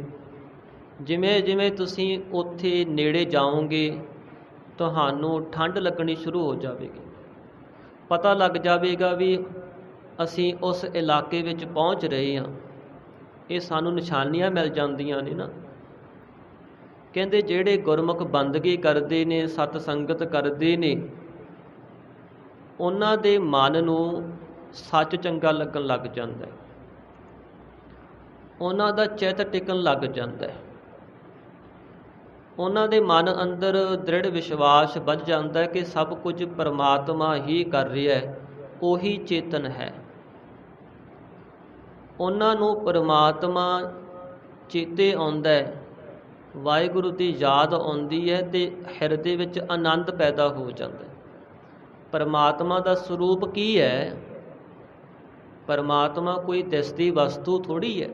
ਜਿਵੇਂ ਜਿਵੇਂ ਤੁਸੀਂ ਉੱਥੇ ਨੇੜੇ ਜਾਓਗੇ, ਤੁਹਾਨੂੰ ਠੰਡ ਲੱਗਣੀ ਸ਼ੁਰੂ ਹੋ ਜਾਵੇਗੀ। ਪਤਾ ਲੱਗ ਜਾਵੇਗਾ ਵੀ ਅਸੀਂ ਉਸ ਇਲਾਕੇ ਵਿੱਚ ਪਹੁੰਚ ਰਹੇ ਹਾਂ। ਇਹ ਸਾਨੂੰ ਨਿਸ਼ਾਨੀਆਂ ਮਿਲ ਜਾਂਦੀਆਂ ਨੇ ਨਾ। ਕਹਿੰਦੇ ਜਿਹੜੇ ਗੁਰਮੁਖ ਬੰਦਗੀ ਕਰਦੇ ਨੇ, ਸਤ ਸੰਗਤ ਕਰਦੇ ਨੇ, ਉਹਨਾਂ ਦੇ ਮਨ ਨੂੰ ਸੱਚ ਚੰਗਾ ਲੱਗਣ ਲੱਗ ਜਾਂਦਾ ਹੈ, ਉਹਨਾਂ ਦਾ ਚਿੱਤ ਟਿਕਣ ਲੱਗ ਜਾਂਦਾ ਹੈ, ਉਹਨਾਂ ਦੇ ਮਨ ਅੰਦਰ ਦ੍ਰਿੜ ਵਿਸ਼ਵਾਸ ਵੱਧ ਜਾਂਦਾ ਹੈ ਕਿ ਸਭ ਕੁਝ ਪਰਮਾਤਮਾ ਹੀ ਕਰ ਰਿਹਾ ਹੈ, ਉਹੀ ਚੇਤਨ ਹੈ। ਉਹਨਾਂ ਨੂੰ ਪਰਮਾਤਮਾ ਚੇਤੇ ਆਉਂਦਾ ਹੈ, ਵਾਹਿਗੁਰੂ ਦੀ ਯਾਦ ਆਉਂਦੀ ਹੈ ਅਤੇ ਹਿਰਦੇ ਵਿੱਚ ਆਨੰਦ ਪੈਦਾ ਹੋ ਜਾਂਦਾ ਹੈ। ਪਰਮਾਤਮਾ ਦਾ ਸਰੂਪ ਕੀ ਹੈ? ਪਰਮਾਤਮਾ ਕੋਈ ਦਿਸਦੀ ਵਸਤੂ ਥੋੜ੍ਹੀ ਹੈ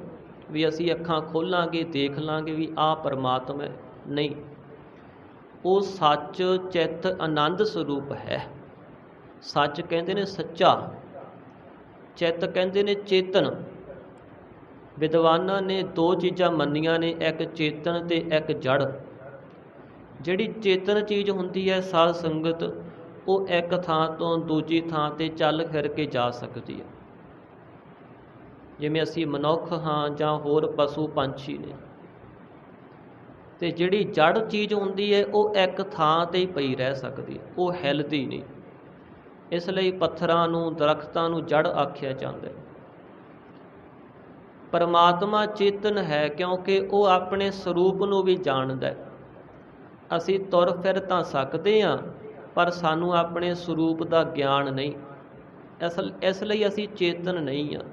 ਵੀ ਅਸੀਂ ਅੱਖਾਂ ਖੋਲ੍ਹਾਂਗੇ ਦੇਖ ਲਾਂਗੇ ਵੀ ਆਹ ਪਰਮਾਤਮਾ ਹੈ। ਨਹੀਂ, ਉਹ ਸੱਚ ਚਿੱਤ ਆਨੰਦ ਸਰੂਪ ਹੈ। ਸੱਚ ਕਹਿੰਦੇ ਨੇ ਸੱਚਾ, ਚਿੱਤ ਕਹਿੰਦੇ ਨੇ ਚੇਤਨ। ਵਿਦਵਾਨਾਂ ਨੇ ਦੋ ਚੀਜ਼ਾਂ ਮੰਨੀਆਂ ਨੇ, ਇੱਕ ਚੇਤਨ ਅਤੇ ਇੱਕ ਜੜ। ਜਿਹੜੀ ਚੇਤਨ ਚੀਜ਼ ਹੁੰਦੀ ਹੈ ਸਾਧ ਸੰਗਤ, ਉਹ ਇੱਕ ਥਾਂ ਤੋਂ ਦੂਜੀ ਥਾਂ 'ਤੇ ਚੱਲ ਫਿਰ ਕੇ ਜਾ ਸਕਦੀ ਹੈ। ਜਿਵੇਂ ਅਸੀਂ ਮਨੁੱਖ ਹਾਂ ਜਾਂ ਹੋਰ ਪਸ਼ੂ ਪੰਛੀ ਨੇ। ਅਤੇ ਜਿਹੜੀ ਜੜ ਚੀਜ਼ ਹੁੰਦੀ ਹੈ ਉਹ ਇੱਕ ਥਾਂ 'ਤੇ ਹੀ ਪਈ ਰਹਿ ਸਕਦੀ ਹੈ, ਉਹ ਹਿੱਲਦੀ ਨਹੀਂ। ਇਸ ਲਈ ਪੱਥਰਾਂ ਨੂੰ, ਦਰਖਤਾਂ ਨੂੰ ਜੜ ਆਖਿਆ ਜਾਂਦਾ ਹੈ। ਪਰਮਾਤਮਾ ਚੇਤਨ ਹੈ ਕਿਉਂਕਿ ਉਹ ਆਪਣੇ ਸਰੂਪ ਨੂੰ ਵੀ ਜਾਣਦਾ ਹੈ। ਅਸੀਂ ਤੁਰ ਫਿਰ ਤਾਂ ਸਕਦੇ ਹਾਂ, ਪਰ ਸਾਨੂੰ ਆਪਣੇ ਸਰੂਪ ਦਾ ਗਿਆਨ ਨਹੀਂ। ਇਸ ਲਈ ਅਸੀਂ ਚੇਤਨ ਨਹੀਂ ਹਾਂ।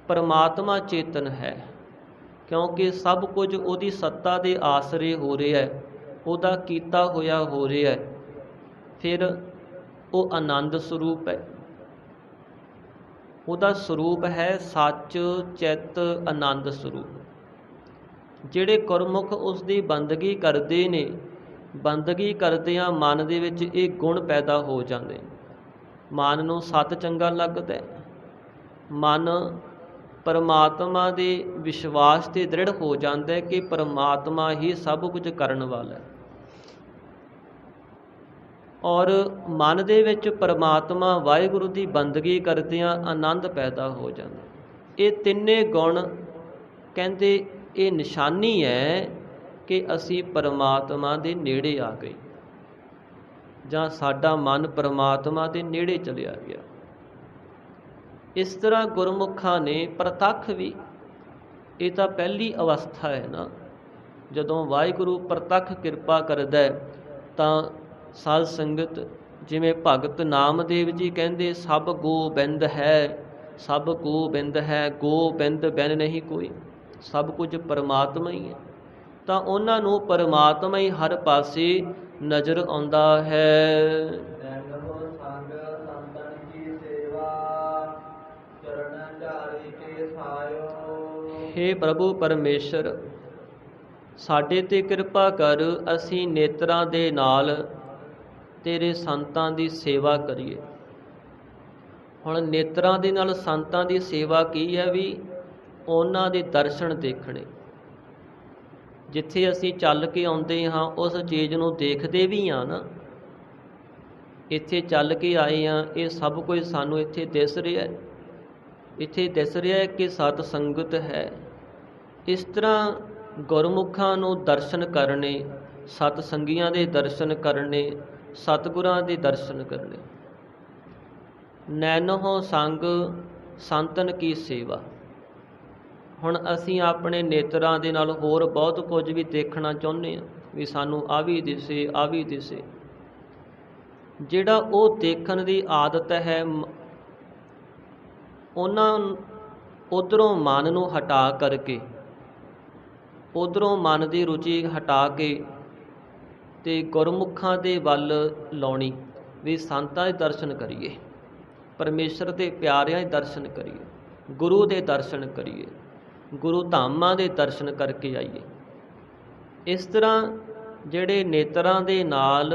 ਪਰਮਾਤਮਾ ਚੇਤਨ ਹੈ ਕਿਉਂਕਿ ਸਭ ਕੁਝ ਉਹਦੀ ਸੱਤਾ ਦੇ ਆਸਰੇ ਹੋ ਰਿਹਾ ਹੈ, ਉਹਦਾ ਕੀਤਾ ਹੋਇਆ ਹੋ ਰਿਹਾ ਹੈ। ਫਿਰ ਉਹ ਆਨੰਦ ਸਰੂਪ ਹੈ। ਉਹਦਾ ਸਰੂਪ ਹੈ ਸੱਚ ਚਿੱਤ ਆਨੰਦ ਸਰੂਪ। ਜਿਹੜੇ ਗੁਰਮੁਖ ਉਸ ਦੀ ਬੰਦਗੀ ਕਰਦੇ ਨੇ, ਬੰਦਗੀ ਕਰਦਿਆਂ ਮਨ ਦੇ ਵਿੱਚ ਇਹ ਗੁਣ ਪੈਦਾ ਹੋ ਜਾਂਦੇ। ਮਨ ਨੂੰ ਸੱਤ ਚੰਗਾ ਲੱਗਦਾ, ਮਨ ਪਰਮਾਤਮਾ ਦੇ ਵਿਸ਼ਵਾਸ 'ਤੇ ਦ੍ਰਿੜ ਹੋ ਜਾਂਦਾ ਹੈ ਕਿ ਪਰਮਾਤਮਾ ਹੀ ਸਭ ਕੁਝ ਕਰਨ ਵਾਲਾ ਹੈ। ਔਰ ਮਨ ਦੇ ਵਿੱਚ ਪਰਮਾਤਮਾ ਵਾਹਿਗੁਰੂ ਦੀ ਬੰਦਗੀ ਕਰਦਿਆਂ ਆਨੰਦ ਪੈਦਾ ਹੋ ਜਾਂਦਾ। ਇਹ ਤਿੰਨੇ ਗੁਣ ਕਹਿੰਦੇ ਇਹ ਨਿਸ਼ਾਨੀ ਹੈ ਕਿ ਅਸੀਂ ਪਰਮਾਤਮਾ ਦੇ ਨੇੜੇ ਆ ਗਏ ਜਾਂ ਸਾਡਾ ਮਨ ਪਰਮਾਤਮਾ ਦੇ ਨੇੜੇ ਚਲਿਆ ਗਿਆ। ਇਸ ਤਰ੍ਹਾਂ ਗੁਰਮੁਖਾਂ ਨੇ ਪ੍ਰਤੱਖ ਵੀ, ਇਹ ਤਾਂ ਪਹਿਲੀ ਅਵਸਥਾ ਹੈ ਨਾ, ਜਦੋਂ ਵਾਹਿਗੁਰੂ ਪ੍ਰਤੱਖ ਕਿਰਪਾ ਕਰਦਾ ਤਾਂ ਸਾਧ ਸੰਗਤ, ਜਿਵੇਂ ਭਗਤ ਨਾਮਦੇਵ ਜੀ ਕਹਿੰਦੇ ਸਭ ਗੋਬਿੰਦ ਹੈ, ਸਭ ਗੋਬਿੰਦ ਹੈ, ਗੋਬਿੰਦ ਬਿਨ ਨਹੀਂ ਕੋਈ, ਸਭ ਕੁਝ ਪਰਮਾਤਮਾ ਹੀ ਹੈ। ਤਾਂ ਉਹਨਾਂ ਨੂੰ ਪਰਮਾਤਮਾ ਹੀ ਹਰ ਪਾਸੇ ਨਜ਼ਰ ਆਉਂਦਾ ਹੈ। ਹੇ ਪ੍ਰਭੂ ਪਰਮੇਸ਼ਰ, ਸਾਡੇ 'ਤੇ ਕਿਰਪਾ ਕਰ, ਅਸੀਂ ਨੇਤਰਾਂ ਦੇ ਨਾਲ ਤੇਰੇ ਸੰਤਾਂ ਦੀ ਸੇਵਾ ਕਰੀਏ। ਹੁਣ ਨੇਤਰਾਂ ਦੇ ਨਾਲ ਸੰਤਾਂ ਦੀ ਸੇਵਾ ਕੀ ਹੈ? ਵੀ ਉਹਨਾਂ ਦੇ ਦਰਸ਼ਨ ਦੇਖਣੇ। ਜਿੱਥੇ ਅਸੀਂ ਚੱਲ ਕੇ ਆਉਂਦੇ ਹਾਂ ਉਸ ਚੀਜ਼ ਨੂੰ ਦੇਖਦੇ ਵੀ ਹਾਂ ਨਾ। ਇੱਥੇ ਚੱਲ ਕੇ ਆਏ ਹਾਂ, ਇਹ ਸਭ ਕੁਝ ਸਾਨੂੰ ਇੱਥੇ ਦਿਸ ਰਿਹਾ, ਇੱਥੇ ਦਿਸ ਰਿਹਾ ਹੈ ਕਿ ਸਤ ਸੰਗਤ ਹੈ। ਇਸ ਤਰ੍ਹਾਂ ਗੁਰਮੁਖਾਂ ਨੂੰ ਦਰਸ਼ਨ ਕਰਨੇ, ਸਤ ਸੰਗੀਆਂ ਦੇ ਦਰਸ਼ਨ ਕਰਨੇ, ਸਤਿਗੁਰਾਂ ਦੇ ਦਰਸ਼ਨ ਕਰਨੇ। ਨੈਨੋ ਸੰਗ ਸੰਤਨ ਕੀ ਸੇਵਾ। ਹੁਣ ਅਸੀਂ ਆਪਣੇ ਨੇਤਰਾਂ ਦੇ ਨਾਲ ਹੋਰ ਬਹੁਤ ਕੁਝ ਵੀ ਦੇਖਣਾ ਚਾਹੁੰਦੇ ਹਾਂ ਵੀ ਸਾਨੂੰ ਆ ਵੀ ਦਿਸੇ, ਆ ਵੀ ਦਿਸੇ। ਜਿਹੜਾ ਉਹ ਦੇਖਣ ਦੀ ਆਦਤ ਹੈ, ਉਹਨਾਂ ਉੱਧਰੋਂ ਮਨ ਨੂੰ ਹਟਾ ਕਰਕੇ, ਉੱਧਰੋਂ ਮਨ ਦੀ ਰੁਚੀ ਹਟਾ ਕੇ ਅਤੇ ਗੁਰਮੁਖਾਂ ਦੇ ਵੱਲ ਲਾਉਣੀ ਵੀ ਸੰਤਾਂ ਦੇ ਦਰਸ਼ਨ ਕਰੀਏ, ਪਰਮੇਸ਼ਰ ਦੇ ਪਿਆਰਿਆਂ ਦੇ ਦਰਸ਼ਨ ਕਰੀਏ, ਗੁਰੂ ਦੇ ਦਰਸ਼ਨ ਕਰੀਏ, ਗੁਰੂ ਧਾਮਾਂ ਦੇ ਦਰਸ਼ਨ ਕਰਕੇ ਆਈਏ। ਇਸ ਤਰ੍ਹਾਂ ਜਿਹੜੇ ਨੇਤਰਾਂ ਦੇ ਨਾਲ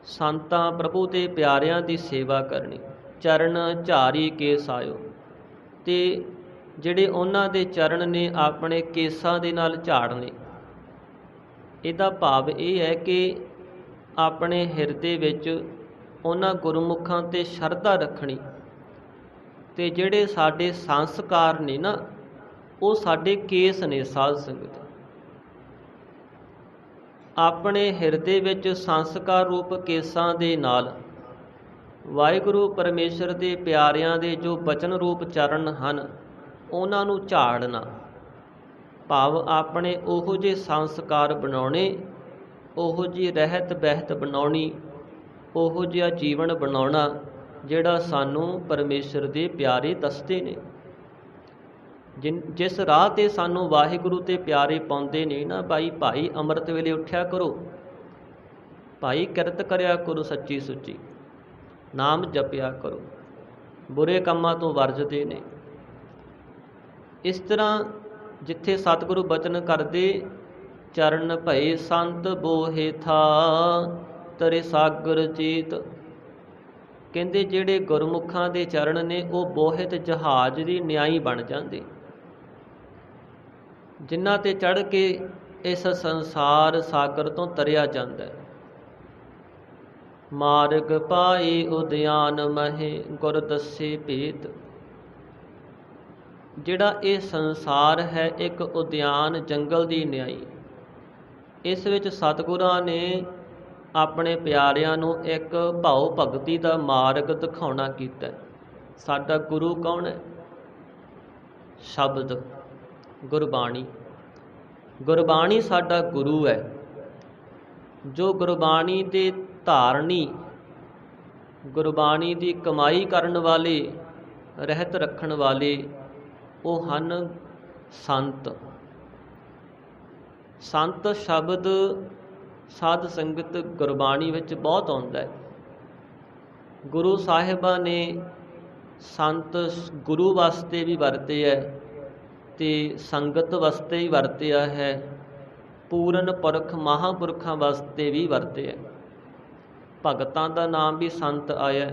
ਸੰਤਾਂ ਪ੍ਰਭੂ ਦੇ ਪਿਆਰਿਆਂ ਦੀ ਸੇਵਾ ਕਰਨੀ। ਚਰਨ ਝਾਰੀ ਕੇਸ ਆਇਓ, ਅਤੇ ਜਿਹੜੇ ਉਹਨਾਂ ਦੇ ਚਰਨ ਨੇ ਆਪਣੇ ਕੇਸਾਂ ਦੇ ਨਾਲ ਝਾੜਨੇ। ਇਹਦਾ ਭਾਵ ਇਹ ਹੈ ਕਿ ਆਪਣੇ ਹਿਰਦੇ ਵਿੱਚ ਉਹਨਾਂ ਗੁਰਮੁਖਾਂ 'ਤੇ ਸ਼ਰਧਾ ਰੱਖਣੀ, ਤੇ ਜਿਹੜੇ ਸਾਡੇ ਸੰਸਕਾਰ ਨੇ ਨਾ, ਉਹ ਸਾਡੇ ਕੇਸ ਨੇ। ਸਾਧ ਸੰਗਤ, ਆਪਣੇ ਹਿਰਦੇ ਵਿੱਚ ਸੰਸਕਾਰ ਰੂਪ ਕੇਸਾਂ ਦੇ ਨਾਲ ਵਾਹਿਗੁਰੂ ਪਰਮੇਸ਼ਰ ਦੇ ਪਿਆਰਿਆਂ ਦੇ ਜੋ ਬਚਨ ਰੂਪ ਚਰਨ ਹਨ, ਉਹਨਾਂ ਨੂੰ ਝਾੜਨਾ, ਭਾਵ ਆਪਣੇ ਉਹੋ ਜਿਹੇ ਸੰਸਕਾਰ ਬਣਾਉਣੇ, ਉਹੋ ਜਿਹੀ ਰਹਿਤ ਬਹਿਤ ਬਣਾਉਣੀ, ਉਹੋ ਜਿਹਾ ਜੀਵਨ ਬਣਾਉਣਾ ਜਿਹੜਾ ਸਾਨੂੰ ਪਰਮੇਸ਼ਰ ਦੇ ਪਿਆਰੇ ਦੱਸਦੇ ਨੇ। ਜਿਸ ਰਾਹ 'ਤੇ ਸਾਨੂੰ ਵਾਹਿਗੁਰੂ ਤੇ ਪਿਆਰੇ ਪਾਉਂਦੇ ਨੇ ਨਾ, ਭਾਈ ਅੰਮ੍ਰਿਤ ਵੇਲੇ ਉੱਠਿਆ ਕਰੋ, ਭਾਈ ਕਿਰਤ ਕਰਿਆ ਕਰੋ ਸੱਚੀ ਸੁੱਚੀ, ਨਾਮ ਜਪਿਆ ਕਰੋ, ਬੁਰੇ ਕੰਮਾਂ ਤੋਂ ਵਰਜਦੇ ਨੇ। ਇਸ ਤਰ੍ਹਾਂ ਜਿੱਥੇ ਸਤਿਗੁਰੂ ਬਚਨ ਕਰਦੇ, ਚਰਨ ਭਏ ਸੰਤ ਬੋਹੇ ਥਾ ਤਰੇ ਸਾਗਰ ਚੀਤ, ਕਹਿੰਦੇ ਜਿਹੜੇ ਗੁਰਮੁਖਾਂ ਦੇ ਚਰਨ ਨੇ ਉਹ ਬੋਹਿਤ ਜਹਾਜ਼ ਦੀ ਨਿਆਈ ਬਣ ਜਾਂਦੇ, ਜਿਨ੍ਹਾਂ 'ਤੇ ਚੜ੍ਹ ਕੇ ਇਸ ਸੰਸਾਰ ਸਾਗਰ ਤੋਂ ਤਰਿਆ ਜਾਂਦਾ ਹੈ। ਮਾਰਗ ਪਾਏ ਉਦਿਆਨ ਮਹੇ ਗੁਰ ਦੱਸੇ ਭੇਤ, ਜਿਹੜਾ ਇਹ ਸੰਸਾਰ ਹੈ ਇੱਕ ਉਦਿਆਨ, ਜੰਗਲ ਦੀ ਨਿਆਈ। ਇਸ ਵਿੱਚ ਸਤਿਗੁਰਾਂ ਨੇ ਆਪਣੇ ਪਿਆਰਿਆਂ ਨੂੰ ਇੱਕ ਭਾਉ ਭਗਤੀ ਦਾ ਮਾਰਗ ਦਿਖਾਉਣਾ ਕੀਤਾ। ਸਾਡਾ ਗੁਰੂ ਕੌਣ ਹੈ? ਸ਼ਬਦ, ਗੁਰਬਾਣੀ। ਗੁਰਬਾਣੀ ਸਾਡਾ ਗੁਰੂ ਹੈ। ਜੋ ਗੁਰਬਾਣੀ ਦੇ ਧਾਰਨੀ, ਗੁਰਬਾਣੀ ਦੀ ਕਮਾਈ ਕਰਨ ਵਾਲੇ, ਰਹਿਤ ਰੱਖਣ ਵਾਲੇ, ਉਹ ਹਨ ਸੰਤ। ਸੰਤ ਸ਼ਬਦ ਸਾਧ ਸੰਗਤ ਗੁਰਬਾਣੀ ਵਿੱਚ ਬਹੁਤ ਆਉਂਦਾ ਹੈ। ਗੁਰੂ ਸਾਹਿਬਾਂ ਨੇ ਸੰਤ ਗੁਰੂ ਵਾਸਤੇ ਵੀ ਵਰਤੇ ਹੈ ਤੇ ਸੰਗਤ ਵਾਸਤੇ ਵੀ ਵਰਤਿਆ ਹੈ, ਪੂਰਨ ਪੁਰਖ ਮਹਾਂਪੁਰਖਾਂ ਵਾਸਤੇ ਵੀ ਵਰਤੇ ਹੈ। ਭਗਤਾਂ ਦਾ ਨਾਮ ਵੀ ਸੰਤ ਆਇਆ।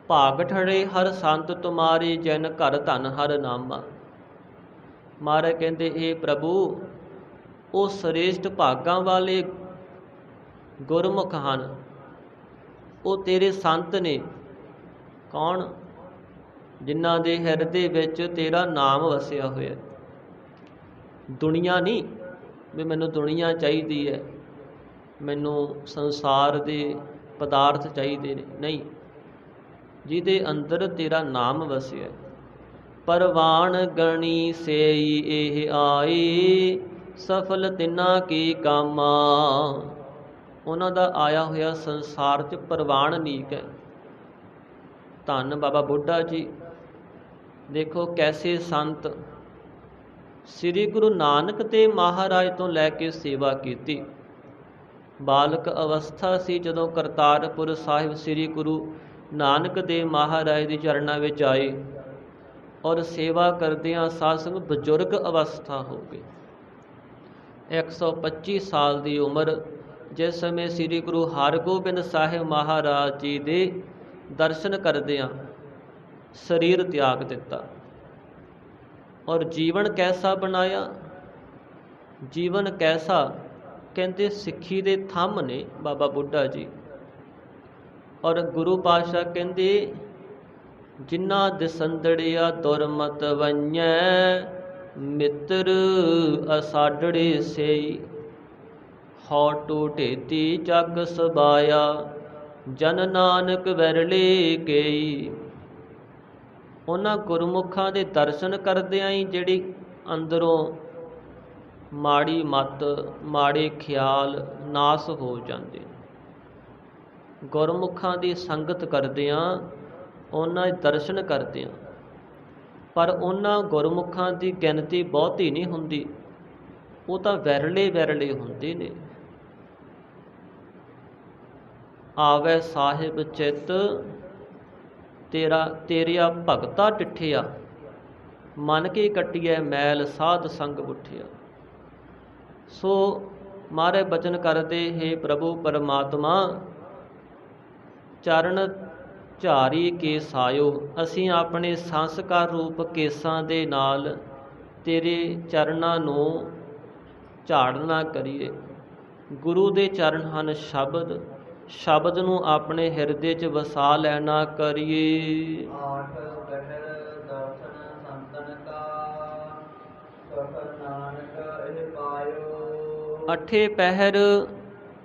ਭਾਗ ਠੜੇ ਹਰ ਸੰਤ ਤੁਮਾਰੇ, ਜਨ ਘਰ ਧਨ ਹਰ ਨਾਮਾ। ਮਹਾਰਾਜ ਕਹਿੰਦੇ, ਇਹ ਪ੍ਰਭੂ ਉਹ ਸ੍ਰੇਸ਼ਟ ਭਾਗਾਂ ਵਾਲੇ ਗੁਰਮੁਖ ਹਨ, ਉਹ ਤੇਰੇ ਸੰਤ ਨੇ। ਕੌਣ? ਜਿਨ੍ਹਾਂ ਦੇ ਹਿਰਦੇ ਵਿੱਚ ਤੇਰਾ ਨਾਮ ਵਸਿਆ ਹੋਇਆ। ਦੁਨੀਆ ਨਹੀਂ ਵੀ ਮੈਨੂੰ ਦੁਨੀਆ ਚਾਹੀਦੀ ਹੈ, ਮੈਨੂੰ ਸੰਸਾਰ ਦੇ ਪਦਾਰਥ ਚਾਹੀਦੇ ਨੇ, ਨਹੀਂ, ਜਿਹਦੇ ਅੰਦਰ ਤੇਰਾ ਨਾਮ ਵਸਿਆ। ਪਰਵਾਨ ਗਣੀ ਸੇਈ ਇਹ ਆਏ, ਸਫਲ ਤਿੰਨਾ ਕੀ ਕਾਮਾ। ਉਹਨਾਂ ਦਾ ਆਇਆ ਹੋਇਆ ਸੰਸਾਰ 'ਚ ਪ੍ਰਵਾਨ ਨੀਕ ਹੈ। ਧੰਨ ਬਾਬਾ ਬੁੱਢਾ ਜੀ, ਦੇਖੋ ਕੈਸੇ ਸੰਤ। ਸ੍ਰੀ ਗੁਰੂ ਨਾਨਕ ਦੇਵ ਮਹਾਰਾਜ ਤੋਂ ਲੈ ਕੇ ਸੇਵਾ ਕੀਤੀ। ਬਾਲਕ ਅਵਸਥਾ ਸੀ ਜਦੋਂ ਕਰਤਾਰਪੁਰ ਸਾਹਿਬ ਸ੍ਰੀ ਗੁਰੂ ਨਾਨਕ ਦੇਵ ਮਹਾਰਾਜ ਦੇ ਚਰਨਾਂ ਵਿੱਚ ਆਏ, ਔਰ ਸੇਵਾ ਕਰਦਿਆਂ ਸਾਧ ਸੰਗਤ ਬਜ਼ੁਰਗ ਅਵਸਥਾ ਹੋ ਗਈ। 125 ਸਾਲ ਦੀ ਉਮਰ, ਜਿਸ ਸਮੇਂ ਸ੍ਰੀ ਗੁਰੂ ਹਰਗੋਬਿੰਦ ਸਾਹਿਬ ਮਹਾਰਾਜ ਜੀ ਦੇ ਦਰਸ਼ਨ ਕਰਦਿਆਂ ਸਰੀਰ ਤਿਆਗ ਦਿੱਤਾ। ਔਰ ਜੀਵਨ ਕੈਸਾ ਬਣਾਇਆ? ਜੀਵਨ ਕੈਸਾ? ਕਹਿੰਦੇ ਸਿੱਖੀ ਦੇ ਥੰਮ ਨੇ ਬਾਬਾ ਬੁੱਢਾ ਜੀ। ਔਰ ਗੁਰੂ ਪਾਤਸ਼ਾਹ ਕਹਿੰਦੇ, ਜਿਨ੍ਹਾਂ ਦਿਸੰਦੜਿਆ ਦੁਰਮਤ ਵੰਜੈ, ਮਿੱਤਰ ਅਸਾਡੜੇ ਸੇਈ। ਹਉ ਟੂਟੇਤੀ ਜਗ ਸਬਾਇਆ, ਜਨ ਨਾਨਕ ਵਿਰਲੇ ਕੇਈ। ਉਹਨਾਂ ਗੁਰਮੁਖਾਂ ਦੇ ਦਰਸ਼ਨ ਕਰਦਿਆਂ ਹੀ ਜਿਹੜੀ ਅੰਦਰੋਂ ਮਾੜੀ ਮੱਤ, ਮਾੜੇ ਖਿਆਲ ਨਾਸ ਹੋ ਜਾਂਦੇ। ਗੁਰਮੁਖਾਂ ਦੀ ਸੰਗਤ ਕਰਦਿਆਂ, ਉਹਨਾਂ ਦੇ ਦਰਸ਼ਨ ਕਰਦਿਆਂ, ਪਰ ਉਹਨਾਂ ਗੁਰਮੁਖਾਂ ਦੀ ਗਿਣਤੀ ਬਹੁਤੀ ਨਹੀਂ ਹੁੰਦੀ, ਉਹ ਤਾਂ ਵਿਰਲੇ ਵਿਰਲੇ ਹੁੰਦੇ ਨੇ। ਆਵੈ ਸਾਹਿਬ ਚਿੱਤ ਤੇਰਿਆ ਭਗਤਾ ਟਿੱਠਿਆ, ਮਨ ਕੇ ਕੱਟਿਐ ਮੈਲ ਸਾਧ ਸੰਗ ਉੱਠਿਆ। ਸੋ ਮਹਾਰਾਜ ਬਚਨ ਕਰਦੇ, ਹੇ ਪ੍ਰਭੂ ਪਰਮਾਤਮਾ, ਚਰਨ ਝਾਰੀ ਕੇ ਸਾਇਓ। ਅਸੀਂ ਆਪਣੇ ਸੰਸਕਾਰ ਰੂਪ ਕੇਸਾਂ ਦੇ ਨਾਲ ਤੇਰੇ ਚਰਨਾਂ ਨੂੰ ਝਾੜਨਾ ਕਰੀਏ। ਗੁਰੂ ਦੇ ਚਰਨ ਹਨ ਸ਼ਬਦ, ਸ਼ਬਦ ਨੂੰ ਆਪਣੇ ਹਿਰਦੇ 'ਚ ਵਸਾ ਲੈਣਾ ਕਰੀਏ। ਆਠ ਪਹਿਰ ਦਰਸ਼ਨ ਸੰਤਨ ਕਾ, ਸਫਲ ਨਾਨਕ ਇਹ ਪਾਇਓ। ਅੱਠੇ ਪਹਿਰ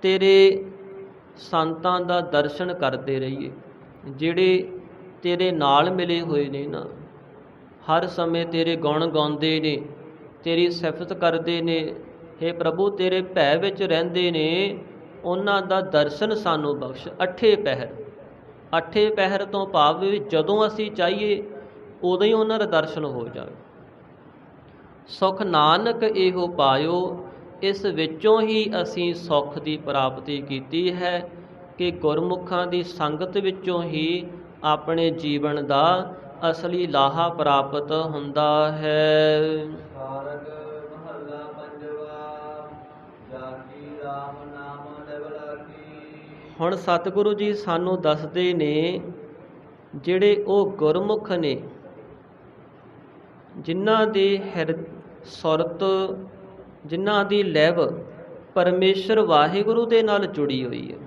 ਤੇਰੇ ਸੰਤਾਂ ਦਾ ਦਰਸ਼ਨ ਕਰਦੇ ਰਹੀਏ, ਜਿਹੜੇ ਤੇਰੇ ਨਾਲ ਮਿਲੇ ਹੋਏ ਨੇ ਨਾ, ਹਰ ਸਮੇਂ ਤੇਰੇ ਗੁਣ ਗਾਉਂਦੇ ਨੇ, ਤੇਰੀ ਸਿਫਤ ਕਰਦੇ ਨੇ। ਹੇ ਪ੍ਰਭੂ, ਤੇਰੇ ਭੈ ਵਿੱਚ ਰਹਿੰਦੇ ਨੇ, ਉਹਨਾਂ ਦਾ ਦਰਸ਼ਨ ਸਾਨੂੰ ਬਖਸ਼। ਅੱਠੇ ਪਹਿਰ, ਅੱਠੇ ਪਹਿਰ ਤੋਂ ਭਾਵ ਵੀ ਜਦੋਂ ਅਸੀਂ ਚਾਹੀਏ ਉਦੋਂ ਹੀ ਉਹਨਾਂ ਦਾ ਦਰਸ਼ਨ ਹੋ ਜਾਵੇ। ਸੁਖ ਨਾਨਕ ਇਹੋ ਪਾਇਓ, ਇਸ ਵਿੱਚੋਂ ਹੀ ਅਸੀਂ ਸੁੱਖ ਦੀ ਪ੍ਰਾਪਤੀ ਕੀਤੀ ਹੈ ਕਿ ਗੁਰਮੁਖਾਂ ਦੀ ਸੰਗਤ ਵਿੱਚੋਂ ਹੀ ਆਪਣੇ ਜੀਵਨ ਦਾ ਅਸਲੀ ਲਾਹਾ ਪ੍ਰਾਪਤ ਹੁੰਦਾ ਹੈ। ਸਾਰਗ ਮਹੱਲਾ ਪੰਜਵਾ, ਜਾਕੀ ਰਾਮ ਨਾਮ ਨਿਵਲਾਕੀ। ਹੁਣ ਸਤਿਗੁਰੂ ਜੀ ਸਾਨੂੰ ਦੱਸਦੇ ਨੇ, ਜਿਹੜੇ ਉਹ ਗੁਰਮੁਖ ਨੇ ਜਿਨ੍ਹਾਂ ਦੀ ਸੁਰਤ, ਜਿਨ੍ਹਾਂ ਦੀ ਲਿਵ ਪਰਮੇਸ਼ਰ ਵਾਹਿਗੁਰੂ ਦੇ ਨਾਲ ਜੁੜੀ ਹੋਈ ਹੈ,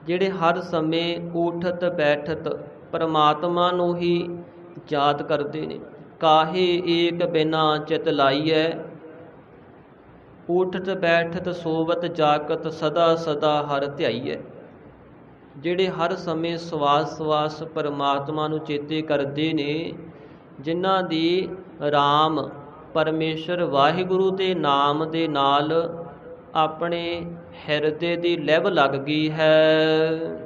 ਜਿਹੜੇ ਹਰ ਸਮੇਂ ਉਠਤ ਬੈਠਤ ਪਰਮਾਤਮਾ ਨੂੰ ਹੀ ਯਾਦ ਕਰਦੇ ਨੇ। ਕਾਹੇ ਏਕ ਬਿਨਾ ਚਿਤ ਲਾਈਐ, ਉਠਤ ਬੈਠਤ ਸੋਵਤ ਜਾਗਤ ਸਦਾ ਸਦਾ ਹਰ ਧਿਆਈਐ। ਜਿਹੜੇ ਹਰ ਸਮੇਂ ਸਵਾਸ ਸਵਾਸ ਪਰਮਾਤਮਾ ਨੂੰ ਚੇਤੇ ਕਰਦੇ ਨੇ, ਜਿਨ੍ਹਾਂ ਦੀ ਰਾਮ ਪਰਮੇਸ਼ਰ ਵਾਹਿਗੁਰੂ ਦੇ ਨਾਮ ਦੇ ਨਾਲ ਆਪਣੇ ਹਿਰਦੇ ਦੀ ਲਿਵ ਲੱਗ ਗਈ ਹੈ।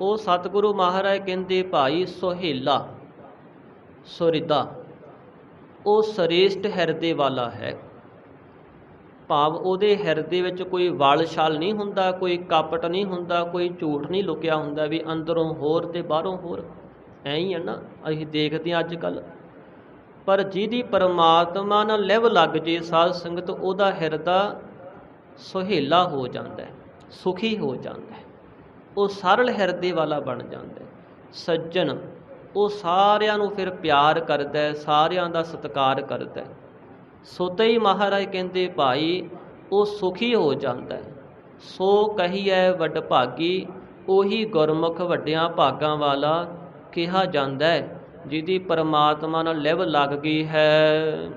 ਉਹ ਸਤਿਗੁਰੂ ਮਹਾਰਾਜ ਕਹਿੰਦੇ, ਭਾਈ ਸੁਹੇਲਾ ਸੁਰਿਦਾ ਉਹ ਸ੍ਰੇਸ਼ਟ ਹਿਰਦੇ ਵਾਲਾ ਹੈ। ਭਾਵ ਉਹਦੇ ਹਿਰਦੇ ਵਿੱਚ ਕੋਈ ਵਲ ਛਲ ਨਹੀਂ ਹੁੰਦਾ, ਕੋਈ ਕਪਟ ਨਹੀਂ ਹੁੰਦਾ, ਕੋਈ ਝੂਠ ਨਹੀਂ ਲੁਕਿਆ ਹੁੰਦਾ ਵੀ ਅੰਦਰੋਂ ਹੋਰ ਤੇ ਬਾਹਰੋਂ ਹੋਰ। ਐਂ ਹੀ ਹੈ ਨਾ, ਅਸੀਂ ਦੇਖਦੇ ਹਾਂ ਅੱਜ ਕੱਲ੍ਹ। ਪਰ ਜਿਹਦੀ ਪਰਮਾਤਮਾ ਨਾਲ ਲਿਵ ਲੱਗ ਜੇ ਸਾਧ ਸੰਗਤ, ਉਹਦਾ ਹਿਰਦਾ ਸੁਹੇਲਾ ਹੋ ਜਾਂਦਾ, ਸੁਖੀ ਹੋ ਜਾਂਦਾ, ਉਹ ਸਰਲ ਹਿਰਦੇ ਵਾਲਾ ਬਣ ਜਾਂਦਾ। ਸੱਜਣ ਉਹ ਸਾਰਿਆਂ ਨੂੰ ਫਿਰ ਪਿਆਰ ਕਰਦਾ, ਸਾਰਿਆਂ ਦਾ ਸਤਿਕਾਰ ਕਰਦਾ। ਸੋਤੇ ਹੀ ਮਹਾਰਾਜ ਕਹਿੰਦੇ, ਭਾਈ ਉਹ ਸੁਖੀ ਹੋ ਜਾਂਦਾ। ਸੋ ਕਹੀਐ ਵੱਡ ਭਾਗੀ, ਉਹੀ ਗੁਰਮੁਖ ਵੱਡਿਆਂ ਭਾਗਾਂ ਵਾਲਾ ਕਿਹਾ ਜਾਂਦਾ ਹੈ, ਜਿਹਦੀ ਪਰਮਾਤਮਾ ਨਾਲ ਲਿਵ ਲੱਗ ਗਈ ਹੈ।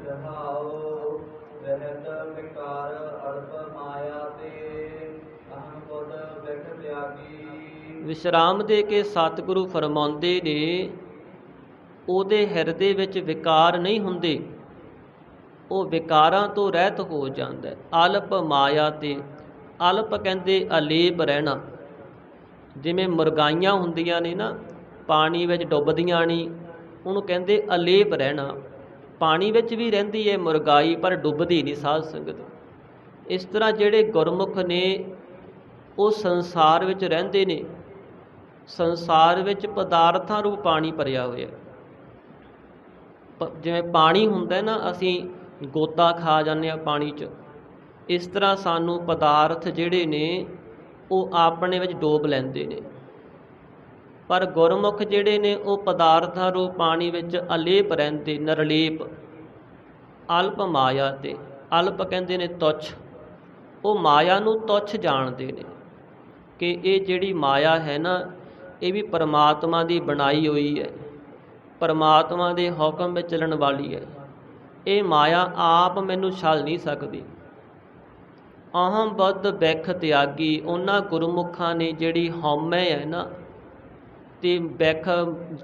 ਵਿਸ਼ਰਾਮ ਦੇ ਕੇ ਸਤਿਗੁਰੂ ਫਰਮਾਉਂਦੇ ਨੇ, ਉਹਦੇ ਹਿਰਦੇ ਵਿੱਚ ਵਿਕਾਰ ਨਹੀਂ ਹੁੰਦੇ, ਉਹ ਵਿਕਾਰਾਂ ਤੋਂ ਰਹਿਤ ਹੋ ਜਾਂਦਾ। ਅਲਪ ਮਾਇਆ ਤੇ, ਅਲਪ ਕਹਿੰਦੇ ਅਲੇਪ ਰਹਿਣਾ। ਜਿਵੇਂ ਮੁਰਗਾਈਆਂ ਹੁੰਦੀਆਂ ਨੇ ਨਾ, ਪਾਣੀ ਵਿੱਚ ਡੁੱਬਦੀਆਂ ਨਹੀਂ, ਉਹਨੂੰ ਕਹਿੰਦੇ ਅਲੇਪ ਰਹਿਣਾ। ਪਾਣੀ ਵਿੱਚ ਵੀ ਰਹਿੰਦੀ ਹੈ ਮੁਰਗਾਈ, ਪਰ ਡੁੱਬਦੀ ਨਹੀਂ ਸਾਧ ਸੰਗਤ। ਇਸ ਤਰ੍ਹਾਂ ਜਿਹੜੇ ਗੁਰਮੁਖ ਨੇ ਉਹ ਸੰਸਾਰ ਵਿੱਚ ਰਹਿੰਦੇ ਨੇ। ਸੰਸਾਰ ਵਿੱਚ ਪਦਾਰਥਾਂ ਰੂਪ ਪਾਣੀ ਭਰਿਆ ਹੋਇਆ। ਜਿਵੇਂ ਪਾਣੀ ਹੁੰਦਾ ਨਾ, ਅਸੀਂ ਗੋਤਾ ਖਾ ਜਾਂਦੇ ਹਾਂ ਪਾਣੀ 'ਚ, ਇਸ ਤਰ੍ਹਾਂ ਸਾਨੂੰ ਪਦਾਰਥ ਜਿਹੜੇ ਨੇ ਉਹ ਆਪਣੇ ਵਿੱਚ ਡੋਬ ਲੈਂਦੇ ਨੇ। ਪਰ ਗੁਰਮੁਖ ਜਿਹੜੇ ਨੇ ਉਹ ਪਦਾਰਥਾਂ ਰੂਪ ਪਾਣੀ ਵਿੱਚ ਅਲੇਪ ਰਹਿੰਦੇ, ਨਿਰਲੇਪ। ਅਲਪ ਮਾਇਆ ਤੇ, ਅਲਪ ਕਹਿੰਦੇ ਨੇ ਤੁੱਛ। ਉਹ ਮਾਇਆ ਨੂੰ ਤੁੱਛ ਜਾਣਦੇ ਨੇ ਕਿ ਇਹ ਜਿਹੜੀ ਮਾਇਆ ਹੈ ਨਾ, ਇਹ ਵੀ ਪਰਮਾਤਮਾ ਦੀ ਬਣਾਈ ਹੋਈ ਹੈ, ਪਰਮਾਤਮਾ ਦੇ ਹੁਕਮ ਵਿੱਚ ਚੱਲਣ ਵਾਲੀ ਹੈ। ਇਹ ਮਾਇਆ ਆਪ ਮੈਨੂੰ ਛਲ ਨਹੀਂ ਸਕਦੀ। ਅਹੰ ਬੁੱਧ ਬਿਖ ਤਿਆਗੀ, ਉਹਨਾਂ ਗੁਰਮੁਖਾਂ ਨੇ ਜਿਹੜੀ ਹਉਮੈ ਹੈ ਨਾ ਤੇ ਬਿਖ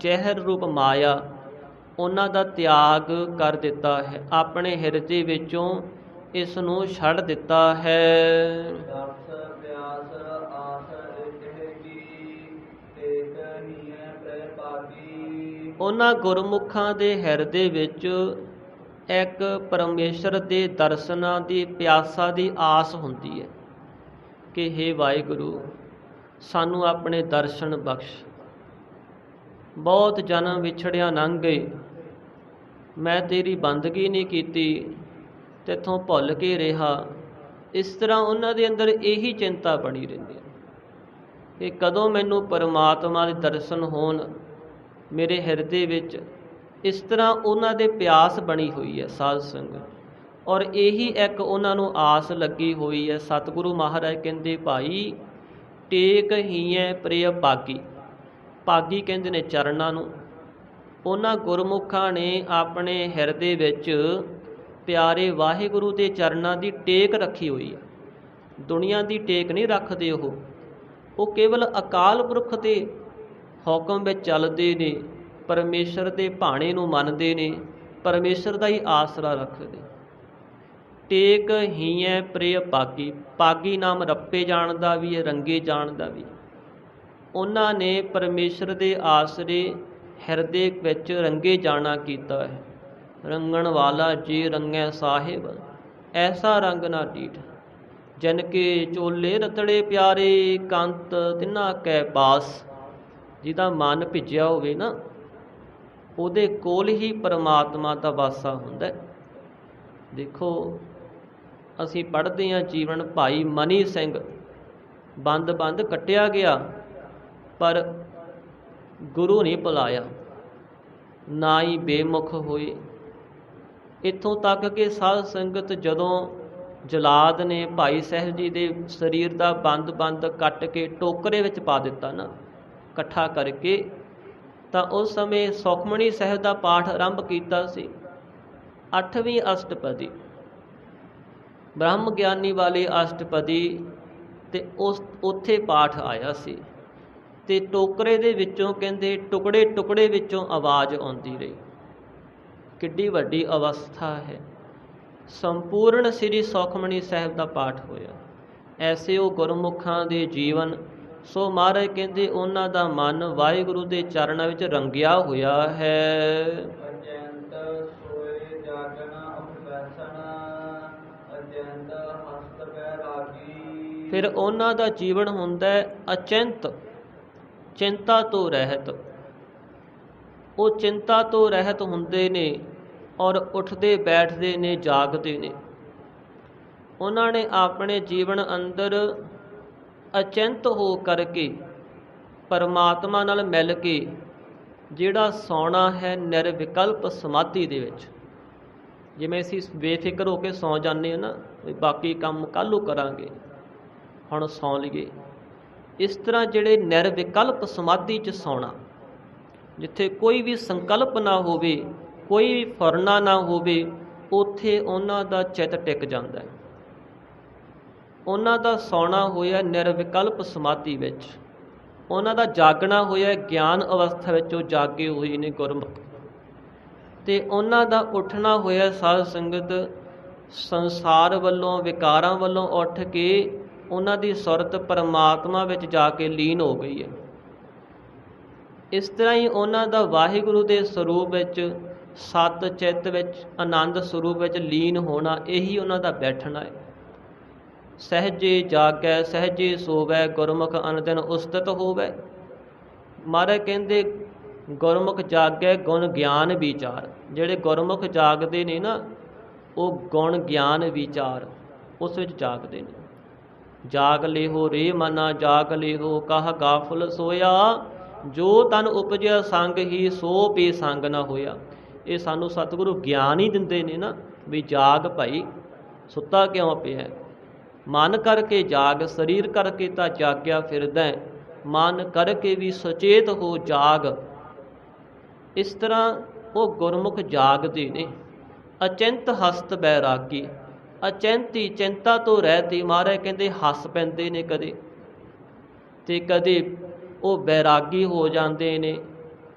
ਜ਼ਹਿਰ ਰੂਪ ਮਾਇਆ, ਉਹਨਾਂ ਦਾ ਤਿਆਗ ਕਰ ਦਿੱਤਾ ਹੈ, ਆਪਣੇ ਹਿਰਦੇ ਵਿੱਚੋਂ ਇਸ ਨੂੰ ਛੱਡ ਦਿੱਤਾ ਹੈ। ਉਹਨਾਂ ਗੁਰਮੁਖਾਂ ਦੇ ਹਿਰਦੇ ਵਿੱਚ ਇੱਕ ਪਰਮੇਸ਼ਰ ਦੇ ਦਰਸ਼ਨਾਂ ਦੀ ਪਿਆਸਾ ਦੀ ਆਸ ਹੁੰਦੀ ਹੈ ਕਿ ਹੇ ਵਾਹਿਗੁਰੂ, ਸਾਨੂੰ ਆਪਣੇ ਦਰਸ਼ਨ ਬਖਸ਼। ਬਹੁਤ ਜਨਮ ਵਿਛੜਿਆ ਲੰਘ ਗਏ, ਮੈਂ ਤੇਰੀ ਬੰਦਗੀ ਨਹੀਂ ਕੀਤੀ, ਤੇਥੋਂ ਭੁੱਲ ਕੇ ਰਿਹਾ। ਇਸ ਤਰ੍ਹਾਂ ਉਹਨਾਂ ਦੇ ਅੰਦਰ ਇਹੀ ਚਿੰਤਾ ਬਣੀ ਰਹਿੰਦੀ ਹੈ ਕਿ ਕਦੋਂ ਮੈਨੂੰ ਪਰਮਾਤਮਾ ਦੇ ਦਰਸ਼ਨ ਹੋਣ ਮੇਰੇ ਹਿਰਦੇ ਵਿੱਚ। ਇਸ ਤਰ੍ਹਾਂ ਉਹਨਾਂ ਦੇ ਪਿਆਸ ਬਣੀ ਹੋਈ ਹੈ ਸਾਧ ਸੰਗਤ। ਔਰ ਇਹੀ ਇੱਕ ਉਹਨਾਂ ਨੂੰ ਆਸ ਲੱਗੀ ਹੋਈ ਹੈ। ਸਤਿਗੁਰੂ ਮਹਾਰਾਜ ਕਹਿੰਦੇ ਭਾਈ ਟੇਕ ਹੀਐ ਪ੍ਰਿਯ ਭਾਗੀ। ਭਾਗੀ ਕਹਿੰਦੇ ਨੇ ਚਰਨਾਂ ਨੂੰ। ਉਹਨਾਂ ਗੁਰਮੁਖਾਂ ਨੇ ਆਪਣੇ ਹਿਰਦੇ ਵਿੱਚ ਪਿਆਰੇ ਵਾਹਿਗੁਰੂ ਦੇ ਚਰਨਾਂ ਦੀ ਟੇਕ ਰੱਖੀ ਹੋਈ ਹੈ। ਦੁਨੀਆ ਦੀ ਟੇਕ ਨਹੀਂ ਰੱਖਦੇ ਉਹ ਕੇਵਲ ਅਕਾਲ ਪੁਰਖ ਦੇ ਹੁਕਮ ਵਿੱਚ ਚੱਲਦੇ ਨੇ, ਪਰਮੇਸ਼ਰ ਦੇ ਭਾਣੇ ਨੂੰ ਮੰਨਦੇ ਨੇ, ਪਰਮੇਸ਼ਰ ਦਾ ਹੀ ਆਸਰਾ ਰੱਖਦੇ। ਟੇਕ ਹੀਐ ਪ੍ਰਿਯ ਭਾਗੀ। ਭਾਗੀ ਨਾਮ ਰੱਪੇ ਜਾਣਦਾ ਵੀ ਹੈ, ਰੰਗੇ ਜਾਣਦਾ ਵੀ। ਉਹਨਾਂ ਨੇ ਪਰਮੇਸ਼ਰ ਦੇ ਆਸਰੇ ਹਿਰਦੇ ਵਿੱਚ ਰੰਗੇ ਜਾਣਾ ਕੀਤਾ ਹੈ। ਰੰਗਣ ਵਾਲਾ ਜੇ ਰੰਗੈ ਸਾਹਿਬ, ਐਸਾ ਰੰਗ ਨਾ ਡੀਠ। ਜਨ ਕੇ ਚੋਲੇ ਰਤੜੇ ਪਿਆਰੇ, ਕੰਤ ਤਿਨਾ ਕੈ ਪਾਸ। ਜਿਹਦਾ ਮਨ ਭਿੱਜਿਆ ਹੋਵੇ ਨਾ, ਉਹਦੇ ਕੋਲ ਹੀ ਪਰਮਾਤਮਾ ਦਾ ਵਾਸਾ ਹੁੰਦਾ। ਦੇਖੋ ਅਸੀਂ ਪੜ੍ਹਦੇ ਹਾਂ ਜੀਵਨ ਭਾਈ ਮਨੀ ਸਿੰਘ ਬੰਦ ਕੱਟਿਆ ਗਿਆ, ਪਰ ਗੁਰੂ ਨਹੀਂ ਭੁਲਾਇਆ, ਨਾ ਹੀ ਬੇਮੁਖ ਹੋਏ। ਇੱਥੋਂ ਤੱਕ ਕਿ ਸਾਧ ਸੰਗਤ ਜਦੋਂ ਜਲਾਦ ਨੇ ਭਾਈ ਸਾਹਿਬ ਜੀ ਦੇ ਸਰੀਰ ਦਾ ਬੰਦ ਕੱਟ ਕੇ ਟੋਕਰੇ ਵਿੱਚ ਪਾ ਦਿੱਤਾ ਨਾ, ਇਕੱਠਾ ਕਰਕੇ, ਤਾਂ ਉਸ ਸਮੇਂ ਸੁਖਮਣੀ ਸਾਹਿਬ ਦਾ ਪਾਠ ਆਰੰਭ ਕੀਤਾ ਸੀ। 8ਵੀਂ ਅਸ਼ਟਪਦੀ ਬ੍ਰਹਮ ਗਿਆਨੀ ਵਾਲੀ ਅਸ਼ਟਪਦੀ, ਅਤੇ ਉੱਥੇ ਪਾਠ ਆਇਆ ਸੀ। ਅਤੇ ਟੋਕਰੇ ਦੇ ਵਿੱਚੋਂ ਕਹਿੰਦੇ ਟੁਕੜੇ ਵਿੱਚੋਂ ਆਵਾਜ਼ ਆਉਂਦੀ ਰਹੀ। ਕਿੱਡੀ ਵੱਡੀ ਅਵਸਥਾ ਹੈ। ਸੰਪੂਰਨ ਸ੍ਰੀ ਸੁਖਮਣੀ ਸਾਹਿਬ ਦਾ ਪਾਠ ਹੋਇਆ। ਐਸੇ ਉਹ ਗੁਰਮੁਖਾਂ ਦੇ ਜੀਵਨ। ਸੋ ਮਹਾਰਾਜ ਕਹਿੰਦੇ ਉਹਨਾਂ ਦਾ ਮਨ ਵਾਹਿਗੁਰੂ ਦੇ ਚਰਨਾਂ ਵਿੱਚ ਰੰਗਿਆ ਹੋਇਆ ਹੈ। ਫਿਰ ਉਹਨਾਂ ਦਾ ਜੀਵਨ ਹੁੰਦਾ ਅਚਿੰਤ, ਚਿੰਤਾ ਤੋਂ ਰਹਿਤ। ਉਹ ਚਿੰਤਾ ਤੋਂ ਰਹਿਤ ਹੁੰਦੇ ਨੇ ਔਰ ਉੱਠਦੇ ਬੈਠਦੇ ਨੇ, ਜਾਗਦੇ ਨੇ। ਉਹਨਾਂ ਨੇ ਆਪਣੇ ਜੀਵਨ ਅੰਦਰ ਅਚਿੰਤ ਹੋ ਕਰਕੇ ਪਰਮਾਤਮਾ ਨਾਲ ਮਿਲ ਕੇ ਜਿਹੜਾ ਸੌਣਾ ਹੈ ਨਿਰਵਿਕਲਪ ਸਮਾਧੀ ਦੇ ਵਿੱਚ। ਜਿਵੇਂ ਅਸੀਂ ਬੇਫਿਕਰ ਹੋ ਕੇ ਸੌਂ ਜਾਂਦੇ ਹਾਂ ਨਾ, ਬਾਕੀ ਕੰਮ ਕੱਲ੍ਹ ਨੂੰ ਕਰਾਂਗੇ, ਹੁਣ ਸੌਂ ਲਈਏ। ਇਸ ਤਰ੍ਹਾਂ ਜਿਹੜੇ ਨਿਰਵਿਕਲਪ ਸਮਾਧੀ 'ਚ ਸੌਣਾ, ਜਿੱਥੇ ਕੋਈ ਵੀ ਸੰਕਲਪ ਨਾ ਹੋਵੇ, ਕੋਈ ਵੀ ਫੁਰਨਾ ਨਾ ਹੋਵੇ, ਉੱਥੇ ਉਹਨਾਂ ਦਾ ਚਿੱਤ ਟਿਕ ਜਾਂਦਾ ਹੈ। ਉਹਨਾਂ ਦਾ ਸੌਣਾ ਹੋਇਆ ਨਿਰਵਿਕਲਪ ਸਮਾਧੀ ਵਿੱਚ, ਉਹਨਾਂ ਦਾ ਜਾਗਣਾ ਹੋਇਆ ਗਿਆਨ ਅਵਸਥਾ ਵਿੱਚ। ਉਹ ਜਾਗੇ ਹੋਏ ਨੇ ਗੁਰਮੁਖ। ਅਤੇ ਉਹਨਾਂ ਦਾ ਉੱਠਣਾ ਹੋਇਆ ਸਾਧ ਸੰਗਤ ਸੰਸਾਰ ਵੱਲੋਂ, ਵਿਕਾਰਾਂ ਵੱਲੋਂ ਉੱਠ ਕੇ ਉਹਨਾਂ ਦੀ ਸੁਰਤ ਪਰਮਾਤਮਾ ਵਿੱਚ ਜਾ ਕੇ ਲੀਨ ਹੋ ਗਈ ਹੈ। ਇਸ ਤਰ੍ਹਾਂ ਹੀ ਉਹਨਾਂ ਦਾ ਵਾਹਿਗੁਰੂ ਦੇ ਸਰੂਪ ਵਿੱਚ, ਸਤ ਚਿੱਤ ਵਿੱਚ, ਆਨੰਦ ਸਰੂਪ ਵਿੱਚ ਲੀਨ ਹੋਣਾ, ਇਹੀ ਉਹਨਾਂ ਦਾ ਬੈਠਣਾ ਹੈ। ਸਹਿਜੇ ਜਾਗੈ ਸਹਿਜੇ ਸੋਵੈ, ਗੁਰਮੁਖ ਅਨਦਿਨ ਉਸਤਤ ਹੋਵੈ। ਮਹਾਰਾਜ ਕਹਿੰਦੇ ਗੁਰਮੁਖ ਜਾਗੈ ਗੁਣ ਗਿਆਨ ਵਿਚਾਰ। ਜਿਹੜੇ ਗੁਰਮੁਖ ਜਾਗਦੇ ਨੇ ਨਾ, ਉਹ ਗੁਣ ਗਿਆਨ ਵਿਚਾਰ ਉਸ ਵਿੱਚ ਜਾਗਦੇ ਨੇ। ਜਾਗ ਲਿਹੋ ਰੇ ਮਨਾ ਜਾਗ ਲਿਹੋ, ਕਹ ਗਾਫਲ ਸੋਇਆ, ਜੋ ਤਨ ਉਪਜਿਆ ਸੰਗ ਹੀ ਸੋ ਬੇਸੰਗ ਨਾ ਹੋਇਆ। ਇਹ ਸਾਨੂੰ ਸਤਿਗੁਰੂ ਗਿਆਨ ਹੀ ਦਿੰਦੇ ਨੇ ਨਾ, ਵੀ ਜਾਗ ਭਾਈ, ਸੁੱਤਾ ਕਿਉਂ ਪਿਆ। ਮਨ ਕਰਕੇ ਜਾਗ, ਸਰੀਰ ਕਰਕੇ ਤਾਂ ਜਾਗਿਆ ਫਿਰਦਾ, ਮਨ ਕਰਕੇ ਵੀ ਸੁਚੇਤ ਹੋ ਜਾਗ। ਇਸ ਤਰ੍ਹਾਂ ਉਹ ਗੁਰਮੁਖ ਜਾਗਦੇ ਨੇ। ਅਚਿੰਤ ਹਸਤ ਬੈਰਾਗੀ, ਅਚਿੰਤੀ ਚਿੰਤਾ ਤੋਂ ਰਹਿਤੀ। ਮਹਾਰਾਜ ਕਹਿੰਦੇ ਹੱਸ ਪੈਂਦੇ ਨੇ ਕਦੇ, ਅਤੇ ਕਦੇ ਉਹ ਬੈਰਾਗੀ ਹੋ ਜਾਂਦੇ ਨੇ।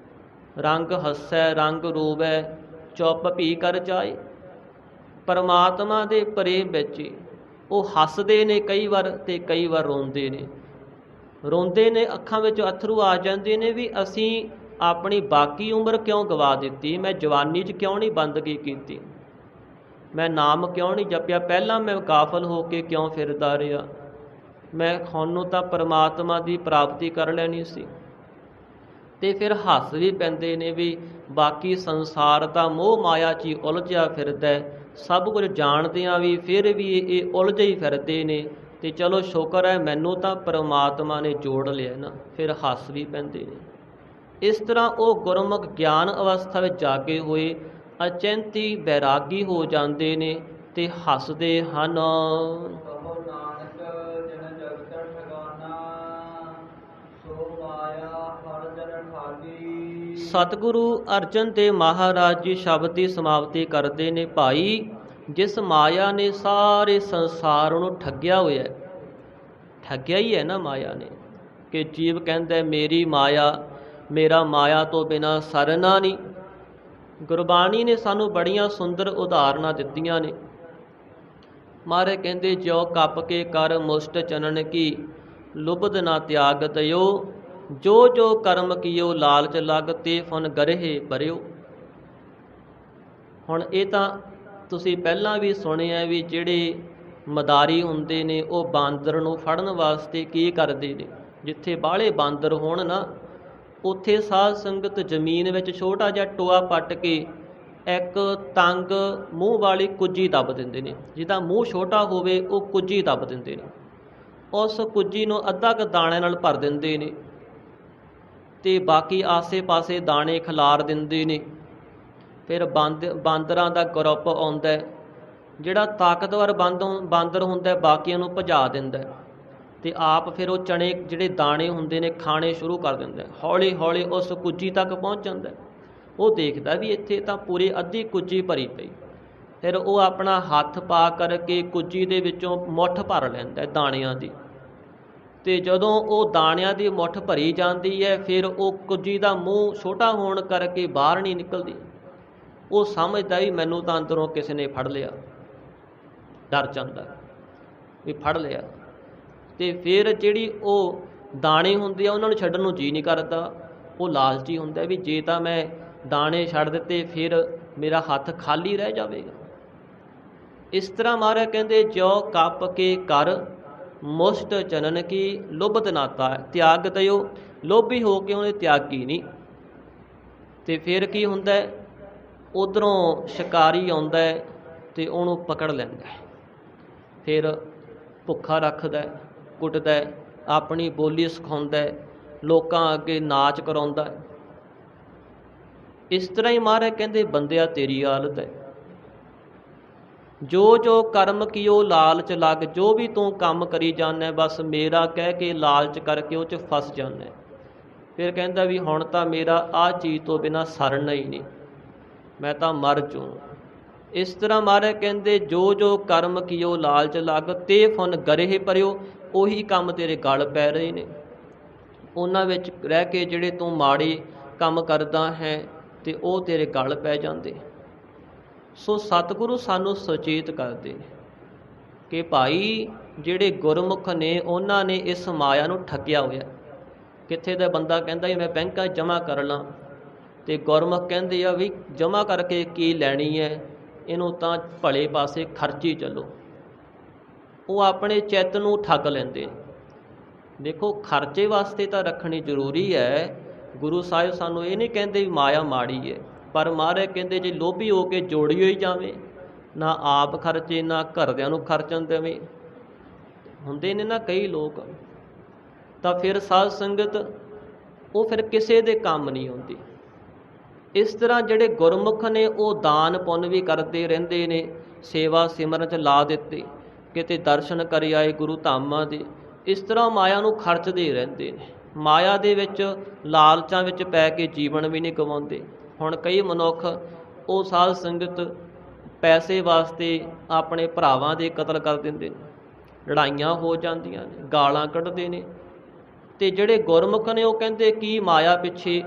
ਰੰਗ ਹੱਸੈ ਰੰਗ ਰੋਵੈ, ਚੁੱਪ ਭੀ ਕਰ ਜਾਏ। ਪਰਮਾਤਮਾ ਦੇ ਪ੍ਰੇਮ ਵਿੱਚ ਉਹ ਹੱਸਦੇ ਨੇ ਕਈ ਵਾਰ, ਅਤੇ ਕਈ ਵਾਰ ਰੋਂਦੇ ਨੇ। ਰੋਂਦੇ ਨੇ, ਅੱਖਾਂ ਵਿੱਚ ਅੱਥਰੂ ਆ ਜਾਂਦੇ ਨੇ ਵੀ ਅਸੀਂ ਆਪਣੀ ਬਾਕੀ ਉਮਰ ਕਿਉਂ ਗਵਾ ਦਿੱਤੀ। ਮੈਂ ਜਵਾਨੀ 'ਚ ਕਿਉਂ ਨਹੀਂ ਬੰਦਗੀ ਕੀਤੀ, ਮੈਂ ਨਾਮ ਕਿਉਂ ਨਹੀਂ ਜਪਿਆ, ਪਹਿਲਾਂ ਮੈਂ ਗਾਫਲ ਹੋ ਕੇ ਕਿਉਂ ਫਿਰਦਾ ਰਿਹਾ। ਮੈਂ ਹੁਣ ਨੂੰ ਤਾਂ ਪਰਮਾਤਮਾ ਦੀ ਪ੍ਰਾਪਤੀ ਕਰ ਲੈਣੀ ਸੀ। ਅਤੇ ਫਿਰ ਹੱਸ ਵੀ ਪੈਂਦੇ ਨੇ ਵੀ ਬਾਕੀ ਸੰਸਾਰ ਤਾਂ ਮੋਹ ਮਾਇਆ 'ਚ ਹੀ ਉਲਝਿਆ ਫਿਰਦਾ, ਸਭ ਕੁਝ ਜਾਣਦਿਆਂ ਵੀ ਫਿਰ ਵੀ ਇਹ ਉਲਝੇ ਹੀ ਫਿਰਦੇ ਨੇ। ਅਤੇ ਚਲੋ ਸ਼ੁਕਰ ਹੈ ਮੈਨੂੰ ਤਾਂ ਪਰਮਾਤਮਾ ਨੇ ਜੋੜ ਲਿਆ ਨਾ, ਫਿਰ ਹੱਸ ਵੀ ਪੈਂਦੇ ਨੇ। ਇਸ ਤਰ੍ਹਾਂ ਉਹ ਗੁਰਮੁਖ ਗਿਆਨ ਅਵਸਥਾ ਵਿੱਚ ਜਾਗੇ ਹੋਏ ਅਚਿੰਤੀ ਬੈਰਾਗੀ ਹੋ ਜਾਂਦੇ ਨੇ। ਤੇ ਹੱਸਦੇ ਹਨ। ਕਹੋ ਨਾਨਕ ਜਿਨ ਜਗਤ ਠਗਾਨਾ, ਸੋ ਮਾਇਆ ਹਰ ਜਨ ਠਾਗੀ। ਸਤਿਗੁਰੂ ਅਰਜਨ ਦੇਵ ਮਹਾਰਾਜ ਜੀ ਸ਼ਬਦ ਦੀ ਸਮਾਪਤੀ ਕਰਦੇ ਨੇ, ਭਾਈ ਜਿਸ ਮਾਇਆ ਨੇ ਸਾਰੇ ਸੰਸਾਰ ਨੂੰ ਠੱਗਿਆ ਹੋਇਆ ਹੈ, ਠੱਗਿਆ ਹੀ ਹੈ ਨਾ ਮਾਇਆ ਨੇ, ਕਿ ਜੀਵ ਕਹਿੰਦਾ ਮੇਰੀ ਮਾਇਆ, ਮੇਰਾ ਮਾਇਆ ਤੋਂ ਬਿਨਾ ਸਰਨਾ ਨਹੀਂ। ਗੁਰਬਾਣੀ ਨੇ ਸਾਨੂੰ ਬੜੀਆਂ ਸੁੰਦਰ ਉਦਾਹਰਨਾਂ ਦਿੱਤੀਆਂ ਨੇ। ਮਹਾਰਾਜ ਕਹਿੰਦੇ ਜਿਉ ਕੱਪ ਕੇ ਕਰ ਮੁਸ਼ਟ ਚਨਨ ਕੀ, ਲੁਬਧ ਨਾ ਤਿਆਗ ਤਯੋ, ਜੋ ਜੋ ਕਰਮ ਕੀਓ ਲਾਲਚ ਲਗ, ਤੇ ਫਨ ਗਰਹੇ ਭਰਿਓ। ਹੁਣ ਇਹ ਤਾਂ ਤੁਸੀਂ ਪਹਿਲਾਂ ਵੀ ਸੁਣਿਆ ਵੀ ਜਿਹੜੇ ਮਦਾਰੀ ਹੁੰਦੇ ਨੇ ਉਹ ਬਾਂਦਰ ਨੂੰ ਫੜਨ ਵਾਸਤੇ ਕੀ ਕਰਦੇ ਨੇ, ਜਿੱਥੇ ਬਾਹਲੇ ਬਾਂਦਰ ਹੋਣ ਨਾ ਉੱਥੇ ਸਾਧ ਸੰਗਤ ਜ਼ਮੀਨ ਵਿੱਚ ਛੋਟਾ ਜਿਹਾ ਟੋਆ ਪੱਟ ਕੇ ਇੱਕ ਤੰਗ ਮੂੰਹ ਵਾਲੀ ਕੁੱਜੀ ਦੱਬ ਦਿੰਦੇ ਨੇ। ਜਿਹਦਾ ਮੂੰਹ ਛੋਟਾ ਹੋਵੇ ਉਹ ਕੁੱਜੀ ਦੱਬ ਦਿੰਦੇ ਨੇ। ਉਸ ਕੁੱਜੀ ਨੂੰ ਅੱਧਾ ਕੁ ਦਾਣੇ ਨਾਲ ਭਰ ਦਿੰਦੇ ਨੇ ਤੇ ਬਾਕੀ ਆਸੇ-ਪਾਸੇ ਦਾਣੇ ਖਿਲਾਰ ਦਿੰਦੇ ਨੇ। ਫਿਰ ਬਾਂਦਰਾਂ ਦਾ ਗਰੁੱਪ ਆਉਂਦਾ, ਜਿਹੜਾ ਤਾਕਤਵਰ ਬਾਂਦਰ ਹੁੰਦਾ ਬਾਕੀਆਂ ਨੂੰ ਭਜਾ ਦਿੰਦਾ ਤੇ ਆਪ ਫਿਰ ਉਹ ਚਣੇ ਜਿਹੜੇ ਦਾਣੇ ਹੁੰਦੇ ਨੇ ਖਾਣੇ ਸ਼ੁਰੂ ਕਰ ਦਿੰਦਾ। ਹੌਲੀ ਹੌਲੀ ਉਸ ਕੁੱਜੀ ਤੱਕ ਪਹੁੰਚ ਜਾਂਦਾ। ਉਹ ਦੇਖਦਾ ਵੀ ਇੱਥੇ ਤਾਂ ਪੂਰੀ ਅੱਧੀ ਕੁੱਜੀ ਭਰੀ ਪਈ। ਫਿਰ ਉਹ ਆਪਣਾ ਹੱਥ ਪਾ ਕਰਕੇ ਕੁੱਜੀ ਦੇ ਵਿੱਚੋਂ ਮੁੱਠ ਭਰ ਲੈਂਦਾ ਦਾਣਿਆਂ ਦੀ, ਤੇ ਜਦੋਂ ਉਹ ਦਾਣਿਆਂ ਦੀ ਮੁੱਠ ਭਰੀ ਜਾਂਦੀ ਹੈ ਫਿਰ ਉਹ ਕੁੱਜੀ ਦਾ ਮੂੰਹ ਛੋਟਾ ਹੋਣ ਕਰਕੇ ਬਾਹਰ ਨਹੀਂ ਨਿਕਲਦੀ। ਉਹ ਸਮਝਦਾ ਵੀ ਮੈਨੂੰ ਤਾਂ ਅੰਦਰੋਂ ਕਿਸੇ ਨੇ ਫੜ ਲਿਆ, ਡਰ ਜਾਂਦਾ ਵੀ ਫੜ ਲਿਆ। ਤੇ ਫਿਰ ਜਿਹੜੀ ਉਹ ਦਾਣੇ ਹੁੰਦੇ ਆ ਉਹਨਾਂ ਨੂੰ ਛੱਡਣ ਨੂੰ ਜੀ ਨਹੀਂ ਕਰਦਾ। ਉਹ ਲਾਲਚੀ ਹੁੰਦਾ ਵੀ ਜੇ ਤਾਂ ਮੈਂ ਦਾਣੇ ਛੱਡ ਦਿੱਤੇ ਫਿਰ ਮੇਰਾ ਹੱਥ ਖਾਲੀ ਰਹਿ ਜਾਵੇਗਾ। ਇਸ ਤਰ੍ਹਾਂ ਮਹਾਰਾਜ ਕਹਿੰਦੇ ਜਿਉ ਕੱਪ ਕੇ ਕਰ ਮੁਸ਼ਟ ਚਨਨ ਕੀ, ਲੁਬਧ ਨਾ ਤਿਆਗ ਤਯੋ, ਲੋਭੀ ਹੋ ਕੇ ਉਹਨੇ ਤਿਆਗੀ ਨਹੀਂ। ਤੇ ਫਿਰ ਕੀ ਹੁੰਦਾ, ਉਧਰੋਂ ਸ਼ਿਕਾਰੀ ਆਉਂਦਾ ਤੇ ਉਹਨੂੰ ਪਕੜ ਲੈਂਦਾ, ਫਿਰ ਭੁੱਖਾ ਰੱਖਦਾ, ਕੁੱਟਦਾ, ਆਪਣੀ ਬੋਲੀ ਸਿਖਾਉਂਦਾ, ਲੋਕਾਂ ਅੱਗੇ ਨਾਚ ਕਰਾਉਂਦਾ। ਇਸ ਤਰ੍ਹਾਂ ਹੀ ਮਹਾਰਾਜ ਕਹਿੰਦੇ ਬੰਦਿਆ ਤੇਰੀ ਹਾਲਤ ਹੈ। ਜੋ ਜੋ ਕਰਮ ਕੀਓ ਲਾਲਚ ਲੱਗ, ਜੋ ਵੀ ਤੂੰ ਕੰਮ ਕਰੀ ਜਾਂਦਾ ਬਸ ਮੇਰਾ ਕਹਿ ਕੇ ਲਾਲਚ ਕਰਕੇ ਉਹ 'ਚ ਫਸ ਜਾਂਦਾ। ਫਿਰ ਕਹਿੰਦਾ ਵੀ ਹੁਣ ਤਾਂ ਮੇਰਾ ਆਹ ਚੀਜ਼ ਤੋਂ ਬਿਨਾਂ ਸਰਨਾ ਹੀ ਨਹੀਂ, ਮੈਂ ਤਾਂ ਮਰ ਜੂ। ਇਸ ਤਰ੍ਹਾਂ ਮਹਾਰਾਜ ਕਹਿੰਦੇ ਜੋ ਜੋ ਕਰਮ ਕੀਓ ਲਾਲਚ ਲੱਗ, ਤੇ ਫੁਨ ਗਰਹੇ ਭਰਿਓ, ਉਹੀ ਕੰਮ ਤੇਰੇ ਗਲ ਪੈ ਰਹੇ ਨੇ। ਉਹਨਾਂ ਵਿੱਚ ਰਹਿ ਕੇ ਜਿਹੜੇ ਤੂੰ ਮਾੜੇ ਕੰਮ ਕਰਦਾ ਹੈ ਤੇ ਉਹ ਤੇਰੇ ਗਲ ਪੈ ਜਾਂਦੇ। ਸੋ ਸਤਿਗੁਰੂ ਸਾਨੂੰ ਸੁਚੇਤ ਕਰਦੇ ਕਿ ਭਾਈ ਜਿਹੜੇ ਗੁਰਮੁਖ ਨੇ ਉਹਨਾਂ ਨੇ ਇਸ ਮਾਇਆ ਨੂੰ ਠੱਗਿਆ ਹੋਇਆ। ਕਿੱਥੇ ਦਾ ਬੰਦਾ ਕਹਿੰਦਾ ਵੀ ਮੈਂ ਬੈਂਕਾਂ 'ਚ ਜਮ੍ਹਾਂ ਕਰ ਲਾਂ, ਤੇ ਗੁਰਮੁਖ ਕਹਿੰਦੇ ਆ ਵੀ ਜਮ੍ਹਾਂ ਕਰਕੇ ਕੀ ਲੈਣੀ ਹੈ, ਇਹਨੂੰ ਤਾਂ ਭਲੇ ਪਾਸੇ ਖਰਚੀ ਚੱਲੋ। ਉਹ ਆਪਣੇ ਚਿੱਤ ਨੂੰ ਠੱਗ ਲੈਂਦੇ ਨੇ। ਦੇਖੋ ਖਰਚੇ ਵਾਸਤੇ ਤਾਂ ਰੱਖਣੀ ਜ਼ਰੂਰੀ ਹੈ। ਗੁਰੂ ਸਾਹਿਬ ਸਾਨੂੰ ਇਹ ਨਹੀਂ ਕਹਿੰਦੇ ਵੀ ਮਾਇਆ ਮਾੜੀ ਹੈ, ਪਰ ਮਹਾਰਾਜ ਕਹਿੰਦੇ ਜੇ ਲੋਭੀ ਹੋ ਕੇ ਜੋੜੀ ਹੋਈ ਜਾਵੇ, ਨਾ ਆਪ ਖਰਚੇ ਨਾ ਘਰਦਿਆਂ ਨੂੰ ਖਰਚਣ ਦੇਵੇ। ਹੁੰਦੇ ਨੇ ਨਾ ਕਈ ਲੋਕ, ਤਾਂ ਫਿਰ ਸਾਧ ਸੰਗਤ ਉਹ ਫਿਰ ਕਿਸੇ ਦੇ ਕੰਮ ਨਹੀਂ ਆਉਂਦੀ। ਇਸ ਤਰ੍ਹਾਂ ਜਿਹੜੇ ਗੁਰਮੁਖ ਨੇ ਉਹ ਦਾਨ ਪੁੰਨ ਵੀ ਕਰਦੇ ਰਹਿੰਦੇ ਨੇ, ਸੇਵਾ ਸਿਮਰਨ 'ਚ ਲਾ ਦਿੱਤੇ, ਕਿਤੇ ਦਰਸ਼ਨ ਕਰੀ ਆਏ ਗੁਰੂ ਧਾਮਾਂ ਦੇ। ਇਸ ਤਰ੍ਹਾਂ ਮਾਇਆ ਨੂੰ ਖਰਚਦੇ ਰਹਿੰਦੇ ਨੇ। ਮਾਇਆ ਦੇ ਵਿੱਚ ਲਾਲਚਾਂ ਵਿੱਚ ਪੈ ਕੇ ਜੀਵਨ ਵੀ ਨਹੀਂ ਗਵਾਉਂਦੇ। ਹੁਣ ਕਈ ਮਨੁੱਖ ਉਹ ਸਾਧ ਸੰਗਤ ਪੈਸੇ ਵਾਸਤੇ ਆਪਣੇ ਭਰਾਵਾਂ ਦੇ ਕਤਲ ਕਰ ਦਿੰਦੇ ਨੇ, ਲੜਾਈਆਂ ਹੋ ਜਾਂਦੀਆਂ ਨੇ, ਗਾਲਾਂ ਕੱਢਦੇ ਨੇ। ਤੇ ਜਿਹੜੇ ਗੁਰਮੁਖ ਨੇ ਉਹ ਕਹਿੰਦੇ ਕੀ ਮਾਇਆ ਪਿੱਛੇ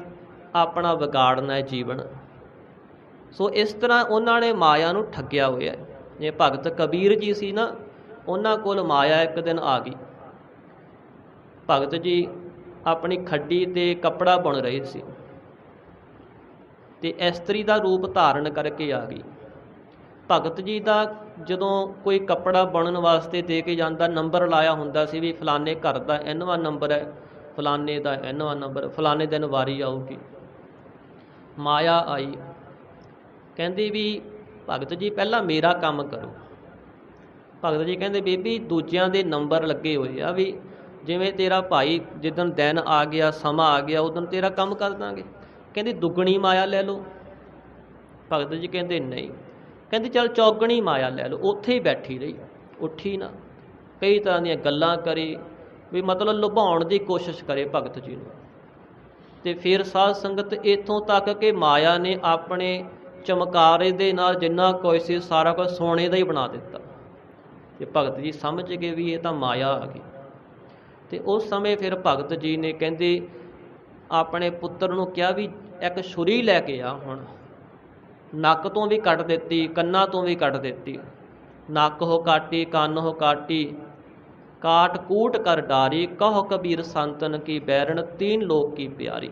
ਆਪਣਾ ਵਿਗਾੜਨਾ ਹੈ ਜੀਵਨ। ਸੋ ਇਸ ਤਰ੍ਹਾਂ ਉਹਨਾਂ ਨੇ ਮਾਇਆ ਨੂੰ ਠੱਗਿਆ ਹੋਇਆ। ਜੇ ਭਗਤ ਕਬੀਰ ਜੀ ਸੀ ਨਾ, ਉਹਨਾਂ ਕੋਲ ਮਾਇਆ ਇੱਕ ਦਿਨ ਆ ਗਈ। ਭਗਤ ਜੀ ਆਪਣੀ ਖੱਡੀ 'ਤੇ ਕੱਪੜਾ ਬੁਣ ਰਹੇ ਸੀ ਤੇ ਇਸਤਰੀ ਦਾ ਰੂਪ ਧਾਰਨ ਕਰਕੇ ਆ ਗਈ। ਭਗਤ ਜੀ ਦਾ ਜਦੋਂ ਕੋਈ ਕੱਪੜਾ ਬੁਣਨ ਵਾਸਤੇ ਦੇ ਕੇ ਜਾਂਦਾ, ਨੰਬਰ ਲਾਇਆ ਹੁੰਦਾ ਸੀ ਵੀ ਫਲਾਣੇ ਘਰ ਦਾ ਇੰਨਵਾਂ ਨੰਬਰ ਹੈ, ਫਲਾਣੇ ਦਾ ਇੰਨਵਾਂ ਨੰਬਰ, ਫਲਾਣੇ ਦਿਨ ਵਾਰੀ ਆਊਗੀ। ਮਾਇਆ ਆਈ, ਕਹਿੰਦੀ ਵੀ ਭਗਤ ਜੀ ਪਹਿਲਾਂ ਮੇਰਾ ਕੰਮ ਕਰੋ। ਭਗਤ ਜੀ ਕਹਿੰਦੇ ਬੀਬੀ ਦੂਜਿਆਂ ਦੇ ਨੰਬਰ ਲੱਗੇ ਹੋਏ ਆ, ਵੀ ਜਿਵੇਂ ਤੇਰਾ ਭਾਈ ਜਿੱਦਣ ਦਿਨ ਆ ਗਿਆ, ਸਮਾਂ ਆ ਗਿਆ, ਉਦੋਂ ਤੇਰਾ ਕੰਮ ਕਰ ਦਾਂਗੇ। ਕਹਿੰਦੇ ਦੁੱਗਣੀ ਮਾਇਆ ਲੈ ਲਓ। ਭਗਤ ਜੀ ਕਹਿੰਦੇ ਨਹੀਂ। ਕਹਿੰਦੀ ਚੱਲ ਚੌਗਣੀ ਮਾਇਆ ਲੈ ਲਓ। ਉੱਥੇ ਹੀ ਬੈਠੀ ਰਹੀ, ਉੱਠੀ ਨਾ, ਕਈ ਤਰ੍ਹਾਂ ਦੀਆਂ ਗੱਲਾਂ ਕਰੀ, ਵੀ ਮਤਲਬ ਲੁਭਾਉਣ ਦੀ ਕੋਸ਼ਿਸ਼ ਕਰੇ ਭਗਤ ਜੀ ਨੂੰ। ਤੇ ਫਿਰ ਸਾਧ ਸੰਗਤ ਇੱਥੋਂ ਤੱਕ ਕਿ ਮਾਇਆ ਨੇ ਆਪਣੇ ਚਮਕਾਰੇ ਦੇ ਨਾਲ ਜਿੰਨਾ ਕੁਝ ਸੀ ਸਾਰਾ ਕੁਝ ਸੋਨੇ ਦਾ ਹੀ ਬਣਾ ਦਿੱਤਾ। ਤੇ ਭਗਤ ਜੀ ਸਮਝ ਗਏ ਵੀ ਇਹ ਤਾਂ ਮਾਇਆ ਆ ਗਈ। ਤੇ ਉਸ ਸਮੇਂ ਫਿਰ ਭਗਤ ਜੀ ਨੇ ਕਹਿੰਦੇ ਆਪਣੇ ਪੁੱਤਰ ਨੂੰ ਕਿਹਾ ਵੀ ਇੱਕ ਛੁਰੀ ਲੈ ਕੇ ਆ। ਹੁਣ ਨੱਕ ਤੋਂ ਵੀ ਕੱਟ ਦਿੱਤੀ, ਕੰਨਾਂ ਤੋਂ ਵੀ ਕੱਟ ਦਿੱਤੀ। ਨੱਕ ਹੋ ਕਾਟੀ, ਕੰਨ ਹੋ ਕਾਟੀ, ਕਾਟ ਕੂਟ ਕਰ ਡਾਰੀ, ਕਹੋ ਕਬੀਰ ਸੰਤਨ ਕੀ ਬੈਰਣ, ਤੀਨ ਲੋਕ ਕੀ ਪਿਆਰੀ।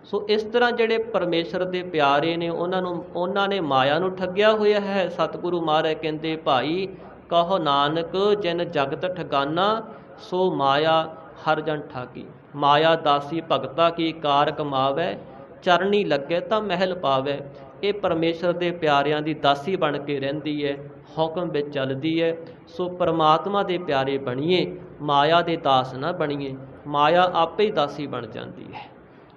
ਸੋ ਇਸ ਤਰ੍ਹਾਂ ਜਿਹੜੇ ਪਰਮੇਸ਼ਰ ਦੇ ਪਿਆਰੇ ਨੇ ਉਹਨਾਂ ਨੇ ਮਾਇਆ ਨੂੰ ਠੱਗਿਆ ਹੋਇਆ ਹੈ। ਸਤਿਗੁਰੂ ਮਹਾਰਾਜ ਕਹਿੰਦੇ ਭਾਈ ਕਹੋ ਨਾਨਕ ਜਿਨ ਜਗਤ ਠਗਾਨਾ, ਸੋ ਮਾਇਆ ਹਰ ਜਨ ਠਾਗੀ। ਮਾਇਆ ਦਾਸੀ ਭਗਤਾ ਕੀ ਕਾਰ ਕਮਾਵੈ, ਚਰਨੀ ਲੱਗੇ ਤਾਂ ਮਹਿਲ ਪਾਵੈ। ਇਹ ਪਰਮੇਸ਼ਰ ਦੇ ਪਿਆਰਿਆਂ ਦੀ ਦਾਸੀ ਬਣ ਕੇ ਰਹਿੰਦੀ ਹੈ, ਹੁਕਮ ਵਿੱਚ ਚੱਲਦੀ ਹੈ। ਸੋ ਪਰਮਾਤਮਾ ਦੇ ਪਿਆਰੇ ਬਣੀਏ, ਮਾਇਆ ਦੇ ਦਾਸ ਨਾ ਬਣੀਏ। ਮਾਇਆ ਆਪੇ ਹੀ ਦਾਸੀ ਬਣ ਜਾਂਦੀ ਹੈ।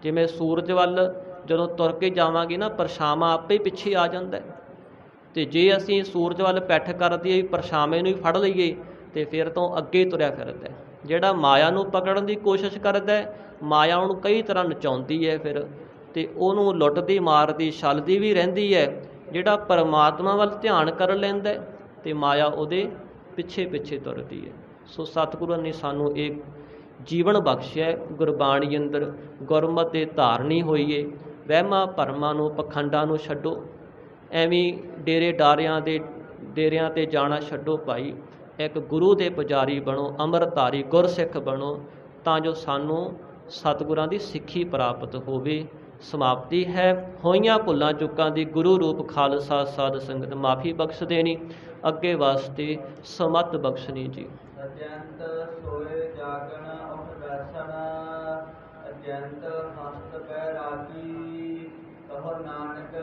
ਜਿਵੇਂ ਸੂਰਜ ਵੱਲ ਜਦੋਂ ਤੁਰ ਕੇ ਜਾਵਾਂਗੇ ਨਾ, ਪਰਛਾਵਾਂ ਆਪੇ ਹੀ ਪਿੱਛੇ ਆ ਜਾਂਦਾ। ਅਤੇ ਜੇ ਅਸੀਂ ਸੂਰਜ ਵੱਲ ਪਿੱਠ ਕਰ ਦਈਏ, ਪਰਛਾਵੇਂ ਨੂੰ ਹੀ ਫੜ ਲਈਏ, ਤੇ ਫਿਰ ਤੋਂ ਅੱਗੇ ਤੁਰਿਆ ਫਿਰਦਾ। ਜਿਹੜਾ ਮਾਇਆ ਨੂੰ ਪਕੜਨ ਦੀ ਕੋਸ਼ਿਸ਼ ਕਰਦਾ, ਮਾਇਆ ਉਹਨੂੰ ਕਈ ਤਰ੍ਹਾਂ ਨਚਾਉਂਦੀ ਹੈ ਫਿਰ, ਅਤੇ ਉਹਨੂੰ ਲੁੱਟਦੀ ਮਾਰਦੀ ਛਲਦੀ ਵੀ ਰਹਿੰਦੀ ਹੈ। ਜਿਹੜਾ ਪਰਮਾਤਮਾ ਵੱਲ ਧਿਆਨ ਕਰ ਲੈਂਦਾ, ਅਤੇ ਮਾਇਆ ਉਹਦੇ ਪਿੱਛੇ ਪਿੱਛੇ ਤੁਰਦੀ ਹੈ। ਸੋ ਸਤਿਗੁਰਾਂ ਨੇ ਸਾਨੂੰ ਇਹ ਜੀਵਨ ਬਖਸ਼ਿਆ, ਗੁਰਬਾਣੀ ਅੰਦਰ ਗੁਰਮਤਿ ਦੇ ਧਾਰਨੀ ਹੋਈਏ। ਵਹਿਮਾਂ ਭਰਮਾਂ ਨੂੰ, ਪਖੰਡਾਂ ਨੂੰ ਛੱਡੋ, ਐਵੇਂ ਡੇਰਿਆਂ 'ਤੇ ਜਾਣਾ ਛੱਡੋ ਭਾਈ। ਇੱਕ ਗੁਰੂ ਦੇ ਪੁਜਾਰੀ ਬਣੋ, ਅੰਮ੍ਰਿਤਧਾਰੀ ਗੁਰਸਿੱਖ ਬਣੋ, ਤਾਂ ਜੋ ਸਾਨੂੰ ਸਤਿਗੁਰਾਂ ਦੀ ਸਿੱਖੀ ਪ੍ਰਾਪਤ ਹੋਵੇ। ਸਮਾਪਤੀ ਹੈ। ਹੋਈਆਂ ਭੁੱਲਾਂ ਚੁੱਕਾਂ ਦੀ ਗੁਰੂ ਰੂਪ ਖਾਲਸਾ ਸਾਧ ਸੰਗਤ ਮਾਫੀ ਬਖਸ਼ ਦੇਣੀ, ਅੱਗੇ ਵਾਸਤੇ ਸਮਤ ਬਖਸ਼ਣੀ ਜੀ। ਅਜੰਤ ਸੋਏ ਜਾਗਣ ਉੱਠ ਬੈਸਣ, ਅਜੰਤ ਹਸਤ ਪੈ ਰਾਜੀ, ਕਹੋ ਨਾਨਕ